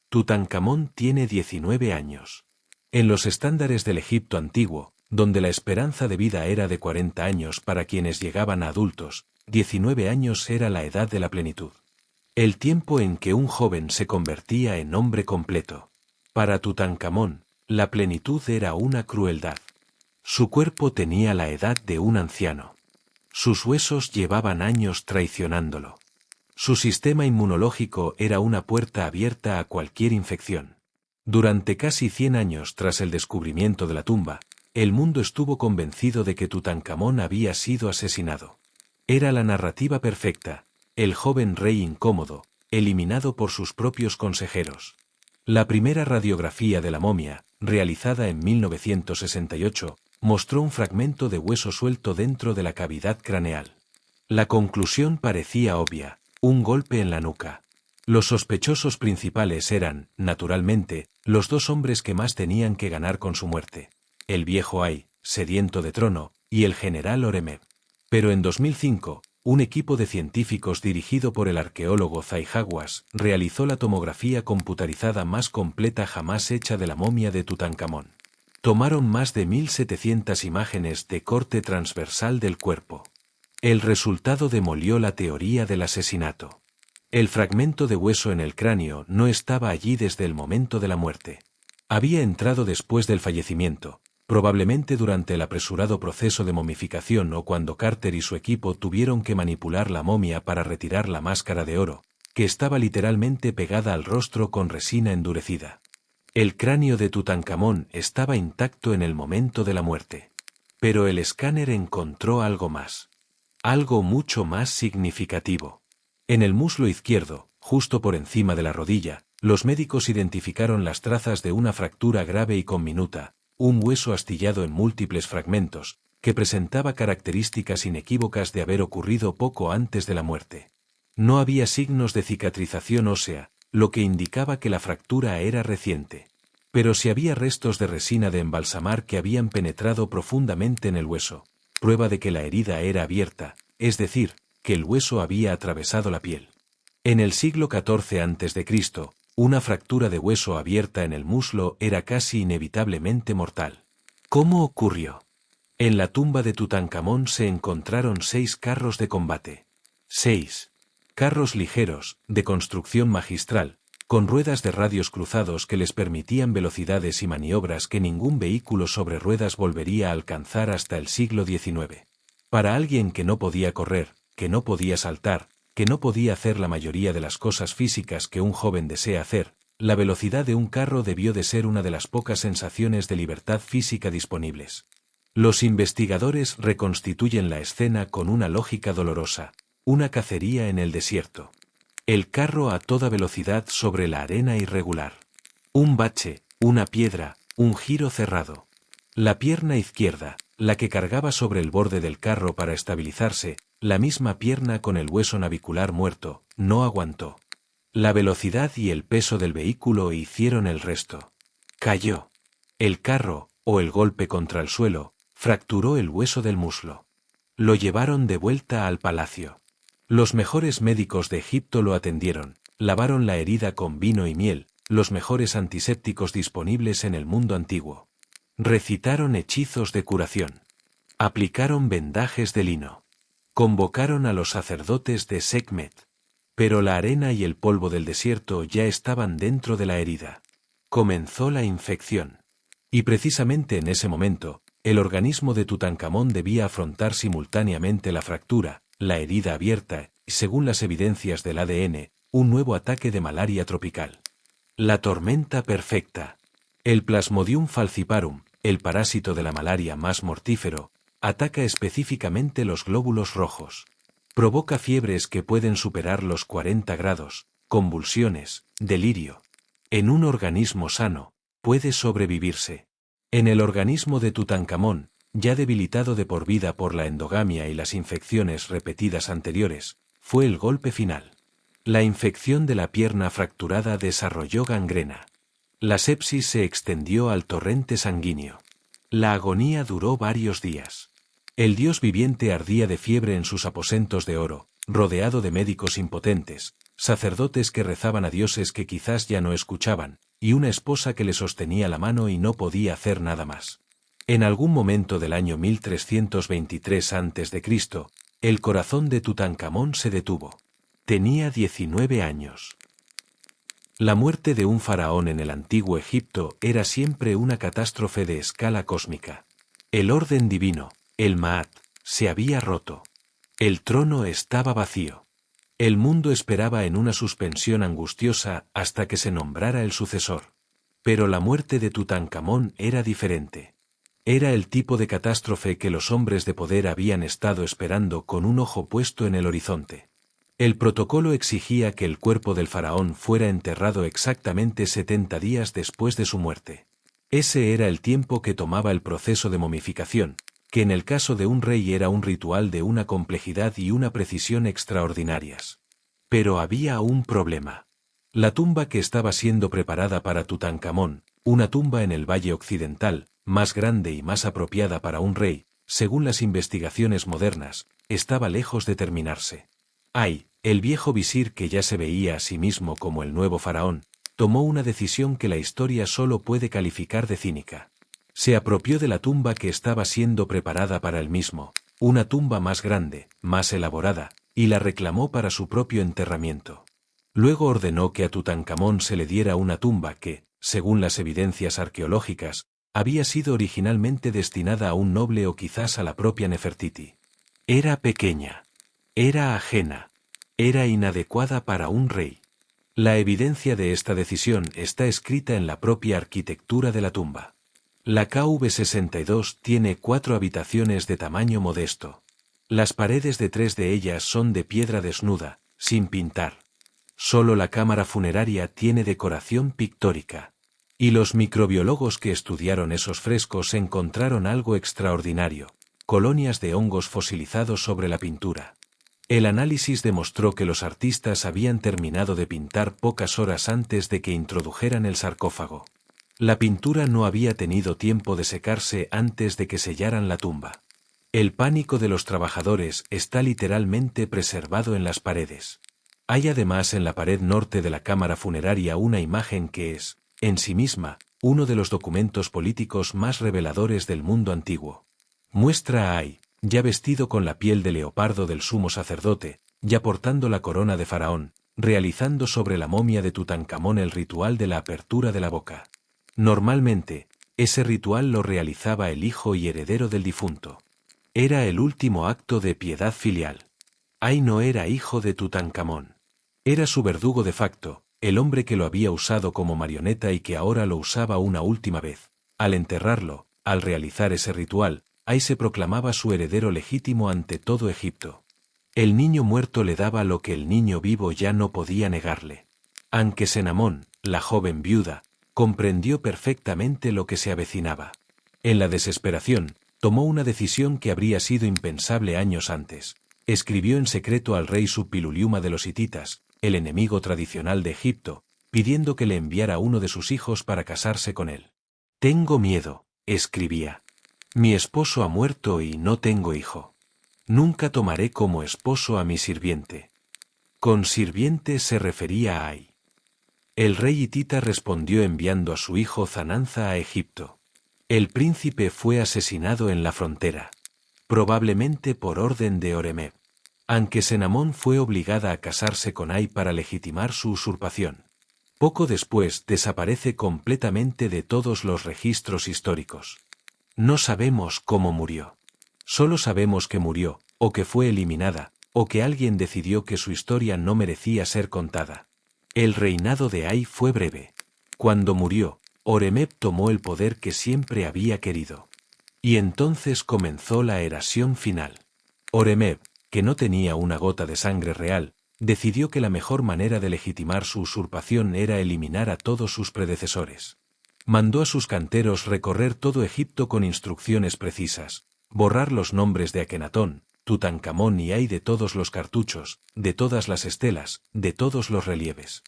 Tutankamón tiene 19 años. En los estándares del Egipto antiguo, donde la esperanza de vida era de 40 años para quienes llegaban a adultos, 19 años era la edad de la plenitud. El tiempo en que un joven se convertía en hombre completo. Para Tutankamón, la plenitud era una crueldad. Su cuerpo tenía la edad de un anciano. Sus huesos llevaban años traicionándolo. Su sistema inmunológico era una puerta abierta a cualquier infección. Durante casi 100 años tras el descubrimiento de la tumba, el mundo estuvo convencido de que Tutankamón había sido asesinado. Era la narrativa perfecta, el joven rey incómodo, eliminado por sus propios consejeros. La primera radiografía de la momia, realizada en 1968, mostró un fragmento de hueso suelto dentro de la cavidad craneal. La conclusión parecía obvia, un golpe en la nuca. Los sospechosos principales eran, naturalmente, los dos hombres que más tenían que ganar con su muerte. El viejo Ay, sediento de trono, y el general Oremeb. Pero en 2005, un equipo de científicos dirigido por el arqueólogo Zahi Hawass realizó la tomografía computarizada más completa jamás hecha de la momia de Tutankamón. Tomaron más de 1700 imágenes de corte transversal del cuerpo. El resultado demolió la teoría del asesinato. El fragmento de hueso en el cráneo no estaba allí desde el momento de la muerte. Había entrado después del fallecimiento, probablemente durante el apresurado proceso de momificación o cuando Carter y su equipo tuvieron que manipular la momia para retirar la máscara de oro, que estaba literalmente pegada al rostro con resina endurecida. El cráneo de Tutankamón estaba intacto en el momento de la muerte. Pero el escáner encontró algo más. Algo mucho más significativo. En el muslo izquierdo, justo por encima de la rodilla, los médicos identificaron las trazas de una fractura grave y conminuta, un hueso astillado en múltiples fragmentos, que presentaba características inequívocas de haber ocurrido poco antes de la muerte. No había signos de cicatrización ósea, lo que indicaba que la fractura era reciente. Pero sí había restos de resina de embalsamar que habían penetrado profundamente en el hueso, prueba de que la herida era abierta, es decir, que el hueso había atravesado la piel. En el siglo XIV a.C., una fractura de hueso abierta en el muslo era casi inevitablemente mortal. ¿Cómo ocurrió? En la tumba de Tutankamón se encontraron 6 carros de combate. 6 carros ligeros, de construcción magistral, con ruedas de radios cruzados que les permitían velocidades y maniobras que ningún vehículo sobre ruedas volvería a alcanzar hasta el siglo XIX. Para alguien que no podía correr, que no podía saltar, que no podía hacer la mayoría de las cosas físicas que un joven desea hacer, La velocidad de un carro debió de ser una de las pocas sensaciones de libertad física disponibles. Los investigadores reconstituyen la escena con una lógica dolorosa, una cacería en el desierto. El carro a toda velocidad sobre la arena irregular. Un bache, una piedra, un giro cerrado. La pierna izquierda, la que cargaba sobre el borde del carro para estabilizarse, la misma pierna con el hueso navicular muerto, no aguantó. La velocidad y el peso del vehículo hicieron el resto. Cayó. El carro, o el golpe contra el suelo, fracturó el hueso del muslo. Lo llevaron de vuelta al palacio. Los mejores médicos de Egipto lo atendieron, lavaron la herida con vino y miel, los mejores antisépticos disponibles en el mundo antiguo. Recitaron hechizos de curación. Aplicaron vendajes de lino. Convocaron a los sacerdotes de Sekhmet. Pero la arena y el polvo del desierto ya estaban dentro de la herida. Comenzó la infección. Y precisamente en ese momento, el organismo de Tutankamón debía afrontar simultáneamente la fractura, la herida abierta, y según las evidencias del ADN, un nuevo ataque de malaria tropical. La tormenta perfecta. El Plasmodium falciparum, el parásito de la malaria más mortífero, ataca específicamente los glóbulos rojos. Provoca fiebres que pueden superar los 40 grados, convulsiones, delirio. En un organismo sano, puede sobrevivirse. En el organismo de Tutankamón, ya debilitado de por vida por la endogamia y las infecciones repetidas anteriores, fue el golpe final. La infección de la pierna fracturada desarrolló gangrena. La sepsis se extendió al torrente sanguíneo. La agonía duró varios días. El dios viviente ardía de fiebre en sus aposentos de oro, rodeado de médicos impotentes, sacerdotes que rezaban a dioses que quizás ya no escuchaban, y una esposa que le sostenía la mano y no podía hacer nada más. En algún momento del año 1323 a.C., el corazón de Tutankamón se detuvo. Tenía 19 años. La muerte de un faraón en el antiguo Egipto era siempre una catástrofe de escala cósmica. El orden divino, el Maat, se había roto. El trono estaba vacío. El mundo esperaba en una suspensión angustiosa hasta que se nombrara el sucesor. Pero la muerte de Tutankamón era diferente. Era el tipo de catástrofe que los hombres de poder habían estado esperando con un ojo puesto en el horizonte. El protocolo exigía que el cuerpo del faraón fuera enterrado exactamente 70 días después de su muerte. Ese era el tiempo que tomaba el proceso de momificación, que en el caso de un rey era un ritual de una complejidad y una precisión extraordinarias. Pero había un problema. La tumba que estaba siendo preparada para Tutankamón, una tumba en el Valle Occidental, más grande y más apropiada para un rey, según las investigaciones modernas, estaba lejos de terminarse. El viejo visir que ya se veía a sí mismo como el nuevo faraón, tomó una decisión que la historia solo puede calificar de cínica. Se apropió de la tumba que estaba siendo preparada para él mismo, una tumba más grande, más elaborada, y la reclamó para su propio enterramiento. Luego ordenó que a Tutankamón se le diera una tumba que, según las evidencias arqueológicas, había sido originalmente destinada a un noble o quizás a la propia Nefertiti. Era pequeña. Era ajena. Era inadecuada para un rey. La evidencia de esta decisión está escrita en la propia arquitectura de la tumba. La KV62 tiene 4 habitaciones de tamaño modesto. Las paredes de 3 de ellas son de piedra desnuda, sin pintar. Solo la cámara funeraria tiene decoración pictórica. Y los microbiólogos que estudiaron esos frescos encontraron algo extraordinario: colonias de hongos fosilizados sobre la pintura. El análisis demostró que los artistas habían terminado de pintar pocas horas antes de que introdujeran el sarcófago. La pintura no había tenido tiempo de secarse antes de que sellaran la tumba. El pánico de los trabajadores está literalmente preservado en las paredes. Hay además en la pared norte de la cámara funeraria una imagen que es, en sí misma, uno de los documentos políticos más reveladores del mundo antiguo. Muestra a ya vestido con la piel de leopardo del sumo sacerdote, ya portando la corona de faraón, realizando sobre la momia de Tutankamón el ritual de la apertura de la boca. Normalmente, ese ritual lo realizaba el hijo y heredero del difunto. Era el último acto de piedad filial. No era hijo de Tutankamón. Era su verdugo de facto, el hombre que lo había usado como marioneta y que ahora lo usaba una última vez. Al enterrarlo, al realizar ese ritual, Ay se proclamaba su heredero legítimo ante todo Egipto. El niño muerto le daba lo que el niño vivo ya no podía negarle. Anque-Senamón, la joven viuda, comprendió perfectamente lo que se avecinaba. En la desesperación, tomó una decisión que habría sido impensable años antes. Escribió en secreto al rey Suppiluliuma de los hititas, el enemigo tradicional de Egipto, pidiendo que le enviara uno de sus hijos para casarse con él. «Tengo miedo», escribía. «Mi esposo ha muerto y no tengo hijo. Nunca tomaré como esposo a mi sirviente». Con sirviente se refería a Ay. El rey hitita respondió enviando a su hijo Zananza a Egipto. El príncipe fue asesinado en la frontera, probablemente por orden de Horemheb. Anque-Senamón fue obligada a casarse con Ay para legitimar su usurpación. Poco después desaparece completamente de todos los registros históricos. No sabemos cómo murió. Solo sabemos que murió, o que fue eliminada, o que alguien decidió que su historia no merecía ser contada. El reinado de Ay fue breve. Cuando murió, Horemheb tomó el poder que siempre había querido. Y entonces comenzó la erasión final. Horemheb, que no tenía una gota de sangre real, decidió que la mejor manera de legitimar su usurpación era eliminar a todos sus predecesores. Mandó a sus canteros recorrer todo Egipto con instrucciones precisas, borrar los nombres de Akenatón, Tutankamón y Ay de todos los cartuchos, de todas las estelas, de todos los relieves.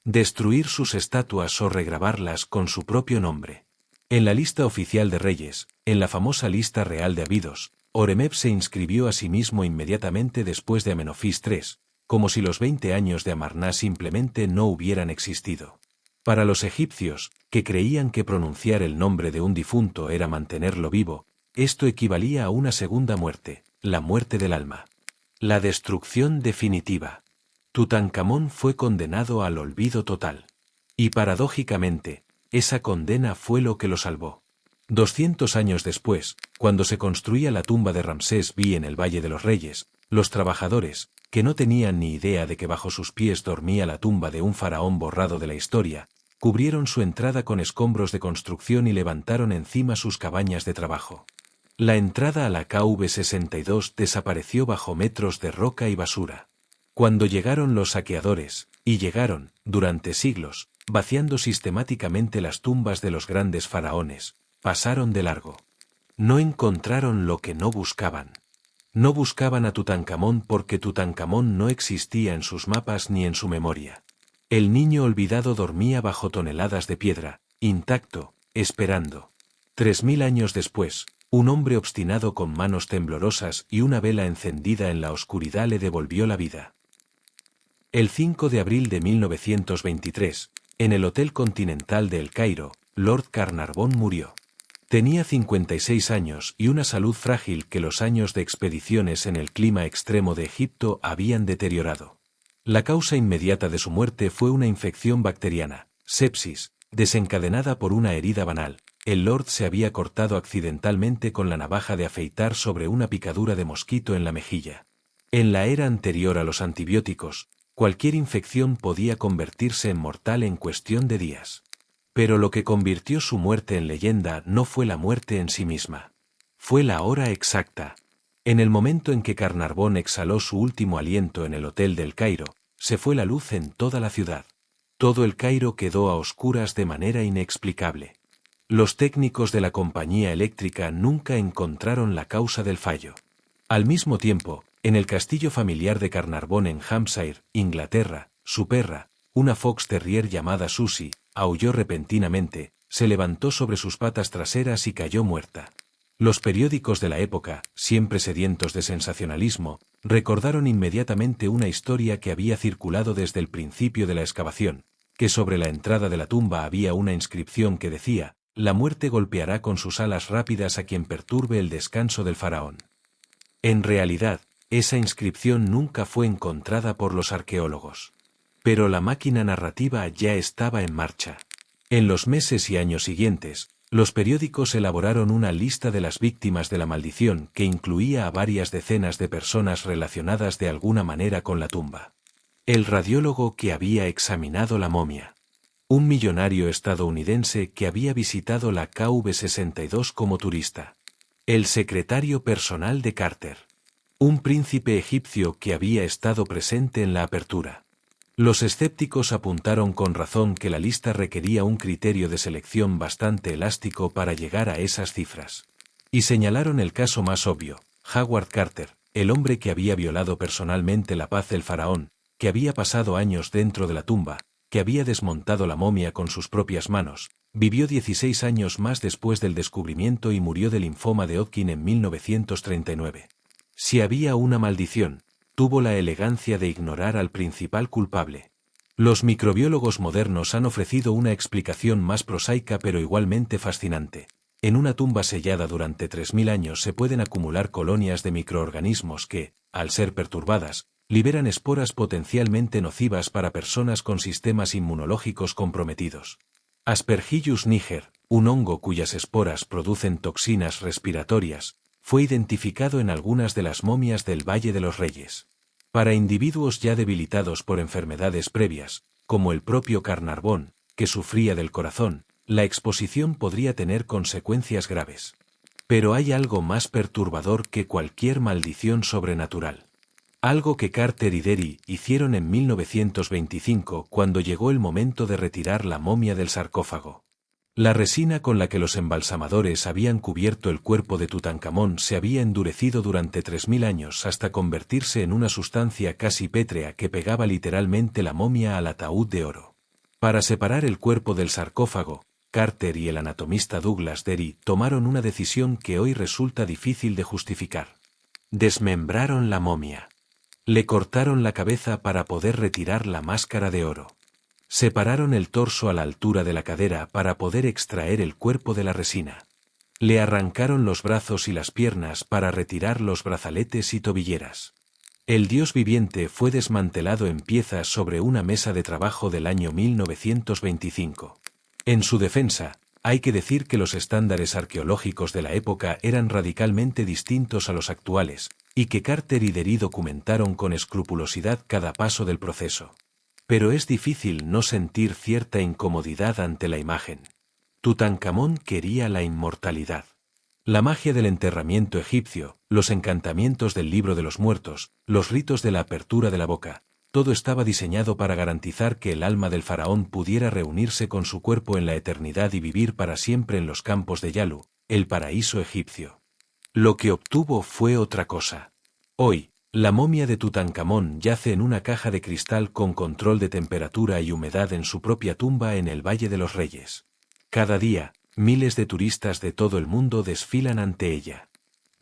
Destruir sus estatuas o regrabarlas con su propio nombre. En la lista oficial de reyes, en la famosa lista real de Abidos, Horemheb se inscribió a sí mismo inmediatamente después de Amenofis III, como si los 20 años de Amarná simplemente no hubieran existido. Para los egipcios, que creían que pronunciar el nombre de un difunto era mantenerlo vivo, esto equivalía a una segunda muerte, la muerte del alma. La destrucción definitiva. Tutankamón fue condenado al olvido total. Y paradójicamente, esa condena fue lo que lo salvó. 200 años después, cuando se construía la tumba de Ramsés I en el Valle de los Reyes, los trabajadores, que no tenían ni idea de que bajo sus pies dormía la tumba de un faraón borrado de la historia, cubrieron su entrada con escombros de construcción y levantaron encima sus cabañas de trabajo. La entrada a la KV-62 desapareció bajo metros de roca y basura. Cuando llegaron los saqueadores, y llegaron, durante siglos, vaciando sistemáticamente las tumbas de los grandes faraones, pasaron de largo. No encontraron lo que no buscaban. No buscaban a Tutankamón porque Tutankamón no existía en sus mapas ni en su memoria. El niño olvidado dormía bajo toneladas de piedra, intacto, esperando. 3000 años después, un hombre obstinado con manos temblorosas y una vela encendida en la oscuridad le devolvió la vida. El 5 de abril de 1923, en el Hotel Continental de El Cairo, Lord Carnarvon murió. Tenía 56 años y una salud frágil que los años de expediciones en el clima extremo de Egipto habían deteriorado. La causa inmediata de su muerte fue una infección bacteriana, sepsis, desencadenada por una herida banal. El Lord se había cortado accidentalmente con la navaja de afeitar sobre una picadura de mosquito en la mejilla. En la era anterior a los antibióticos, cualquier infección podía convertirse en mortal en cuestión de días. Pero lo que convirtió su muerte en leyenda no fue la muerte en sí misma. Fue la hora exacta. En el momento en que Carnarvon exhaló su último aliento en el Hotel del Cairo, se fue la luz en toda la ciudad. Todo el Cairo quedó a oscuras de manera inexplicable. Los técnicos de la compañía eléctrica nunca encontraron la causa del fallo. Al mismo tiempo, en el castillo familiar de Carnarvon en Hampshire, Inglaterra, su perra, una fox terrier llamada Susie, aulló repentinamente, se levantó sobre sus patas traseras y cayó muerta. Los periódicos de la época, siempre sedientos de sensacionalismo, recordaron inmediatamente una historia que había circulado desde el principio de la excavación, que sobre la entrada de la tumba había una inscripción que decía: «La muerte golpeará con sus alas rápidas a quien perturbe el descanso del faraón». En realidad, esa inscripción nunca fue encontrada por los arqueólogos. Pero la máquina narrativa ya estaba en marcha. En los meses y años siguientes, los periódicos elaboraron una lista de las víctimas de la maldición que incluía a varias decenas de personas relacionadas de alguna manera con la tumba. el radiólogo que había examinado la momia, un millonario estadounidense que había visitado la KV-62 como turista, el secretario personal de Carter, un príncipe egipcio que había estado presente en la apertura. Los escépticos apuntaron con razón que la lista requería un criterio de selección bastante elástico para llegar a esas cifras. Y señalaron el caso más obvio: Howard Carter, el hombre que había violado personalmente la paz del faraón, que había pasado años dentro de la tumba, que había desmontado la momia con sus propias manos, vivió 16 años más después del descubrimiento y murió de linfoma de Hodgkin en 1939. Si había una maldición, tuvo la elegancia de ignorar al principal culpable. Los microbiólogos modernos han ofrecido una explicación más prosaica pero igualmente fascinante. En una tumba sellada durante 3000 años se pueden acumular colonias de microorganismos que, al ser perturbadas, liberan esporas potencialmente nocivas para personas con sistemas inmunológicos comprometidos. Aspergillus niger, un hongo cuyas esporas producen toxinas respiratorias, fue identificado en algunas de las momias del Valle de los Reyes. Para individuos ya debilitados por enfermedades previas, como el propio Carnarvon, que sufría del corazón, la exposición podría tener consecuencias graves. Pero hay algo más perturbador que cualquier maldición sobrenatural. Algo que Carter y Derry hicieron en 1925 cuando llegó el momento de retirar la momia del sarcófago. La resina con la que los embalsamadores habían cubierto el cuerpo de Tutankamón se había endurecido durante 3000 años hasta convertirse en una sustancia casi pétrea que pegaba literalmente la momia al ataúd de oro. Para separar el cuerpo del sarcófago, Carter y el anatomista Douglas Derry tomaron una decisión que hoy resulta difícil de justificar. Desmembraron la momia. Le cortaron la cabeza para poder retirar la máscara de oro. Separaron el torso a la altura de la cadera para poder extraer el cuerpo de la resina. Le arrancaron los brazos y las piernas para retirar los brazaletes y tobilleras. El dios viviente fue desmantelado en piezas sobre una mesa de trabajo del año 1925. En su defensa, hay que decir que los estándares arqueológicos de la época eran radicalmente distintos a los actuales, y que Carter y Derry documentaron con escrupulosidad cada paso del proceso. Pero es difícil no sentir cierta incomodidad ante la imagen. Tutankamón quería la inmortalidad. La magia del enterramiento egipcio, los encantamientos del libro de los muertos, los ritos de la apertura de la boca, todo estaba diseñado para garantizar que el alma del faraón pudiera reunirse con su cuerpo en la eternidad y vivir para siempre en los campos de Yalu, el paraíso egipcio. Lo que obtuvo fue otra cosa. Hoy, la momia de Tutankamón yace en una caja de cristal con control de temperatura y humedad en su propia tumba en el Valle de los Reyes. Cada día, miles de turistas de todo el mundo desfilan ante ella.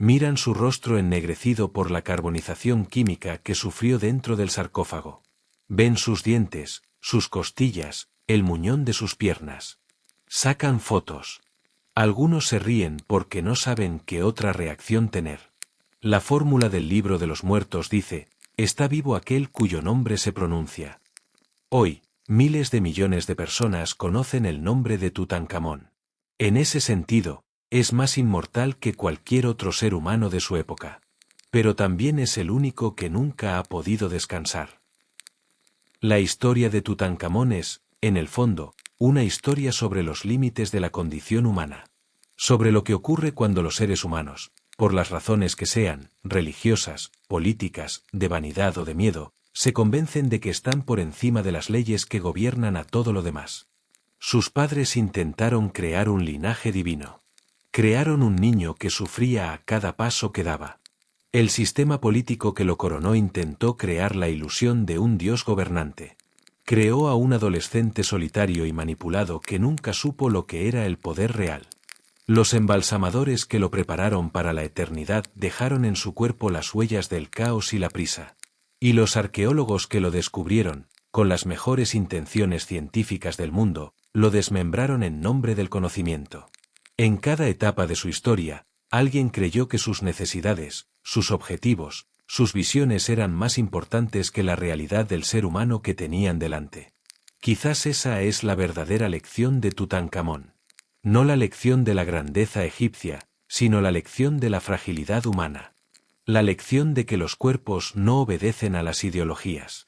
Miran su rostro ennegrecido por la carbonización química que sufrió dentro del sarcófago. Ven sus dientes, sus costillas, el muñón de sus piernas. Sacan fotos. Algunos se ríen porque no saben qué otra reacción tener. La fórmula del libro de los muertos dice: está vivo aquel cuyo nombre se pronuncia. Hoy, miles de millones de personas conocen el nombre de Tutankamón. En ese sentido, es más inmortal que cualquier otro ser humano de su época. Pero también es el único que nunca ha podido descansar. La historia de Tutankamón es, en el fondo, una historia sobre los límites de la condición humana. Sobre lo que ocurre cuando los seres humanos, por las razones que sean, religiosas, políticas, de vanidad o de miedo, se convencen de que están por encima de las leyes que gobiernan a todo lo demás. Sus padres intentaron crear un linaje divino. Crearon un niño que sufría a cada paso que daba. El sistema político que lo coronó intentó crear la ilusión de un dios gobernante. Creó a un adolescente solitario y manipulado que nunca supo lo que era el poder real. Los embalsamadores que lo prepararon para la eternidad dejaron en su cuerpo las huellas del caos y la prisa. Y los arqueólogos que lo descubrieron, con las mejores intenciones científicas del mundo, lo desmembraron en nombre del conocimiento. En cada etapa de su historia, alguien creyó que sus necesidades, sus objetivos, sus visiones eran más importantes que la realidad del ser humano que tenían delante. Quizás esa es la verdadera lección de Tutankamón. No la lección de la grandeza egipcia, sino la lección de la fragilidad humana. La lección de que los cuerpos no obedecen a las ideologías.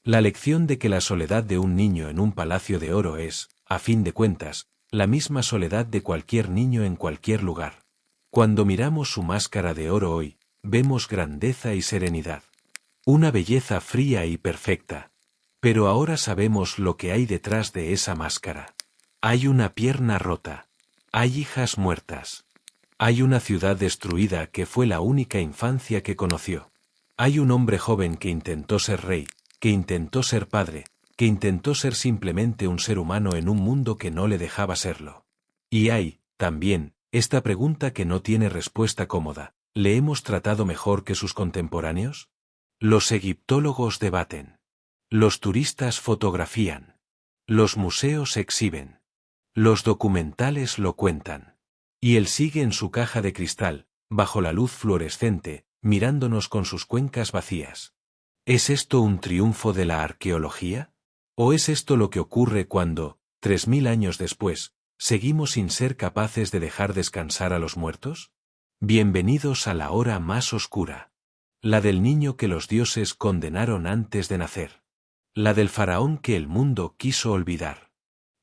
La lección de que la soledad de un niño en un palacio de oro es, a fin de cuentas, la misma soledad de cualquier niño en cualquier lugar. Cuando miramos su máscara de oro hoy, vemos grandeza y serenidad. Una belleza fría y perfecta. Pero ahora sabemos lo que hay detrás de esa máscara. Hay una pierna rota. Hay hijas muertas. Hay una ciudad destruida que fue la única infancia que conoció. Hay un hombre joven que intentó ser rey, que intentó ser padre, que intentó ser simplemente un ser humano en un mundo que no le dejaba serlo. Y hay, también, esta pregunta que no tiene respuesta cómoda: ¿le hemos tratado mejor que sus contemporáneos? Los egiptólogos debaten. Los turistas fotografían. Los museos exhiben. Los documentales lo cuentan. Y él sigue en su caja de cristal, bajo la luz fluorescente, mirándonos con sus cuencas vacías. ¿Es esto un triunfo de la arqueología? ¿O es esto lo que ocurre cuando, 3000 años después, seguimos sin ser capaces de dejar descansar a los muertos? Bienvenidos a la hora más oscura. La del niño que los dioses condenaron antes de nacer. La del faraón que el mundo quiso olvidar.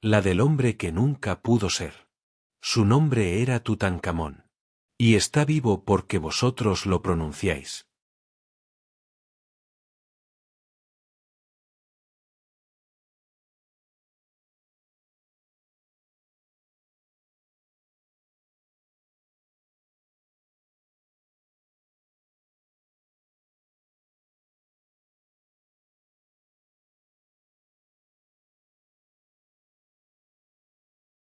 La del hombre que nunca pudo ser. Su nombre era Tutankamón. Y está vivo porque vosotros lo pronunciáis.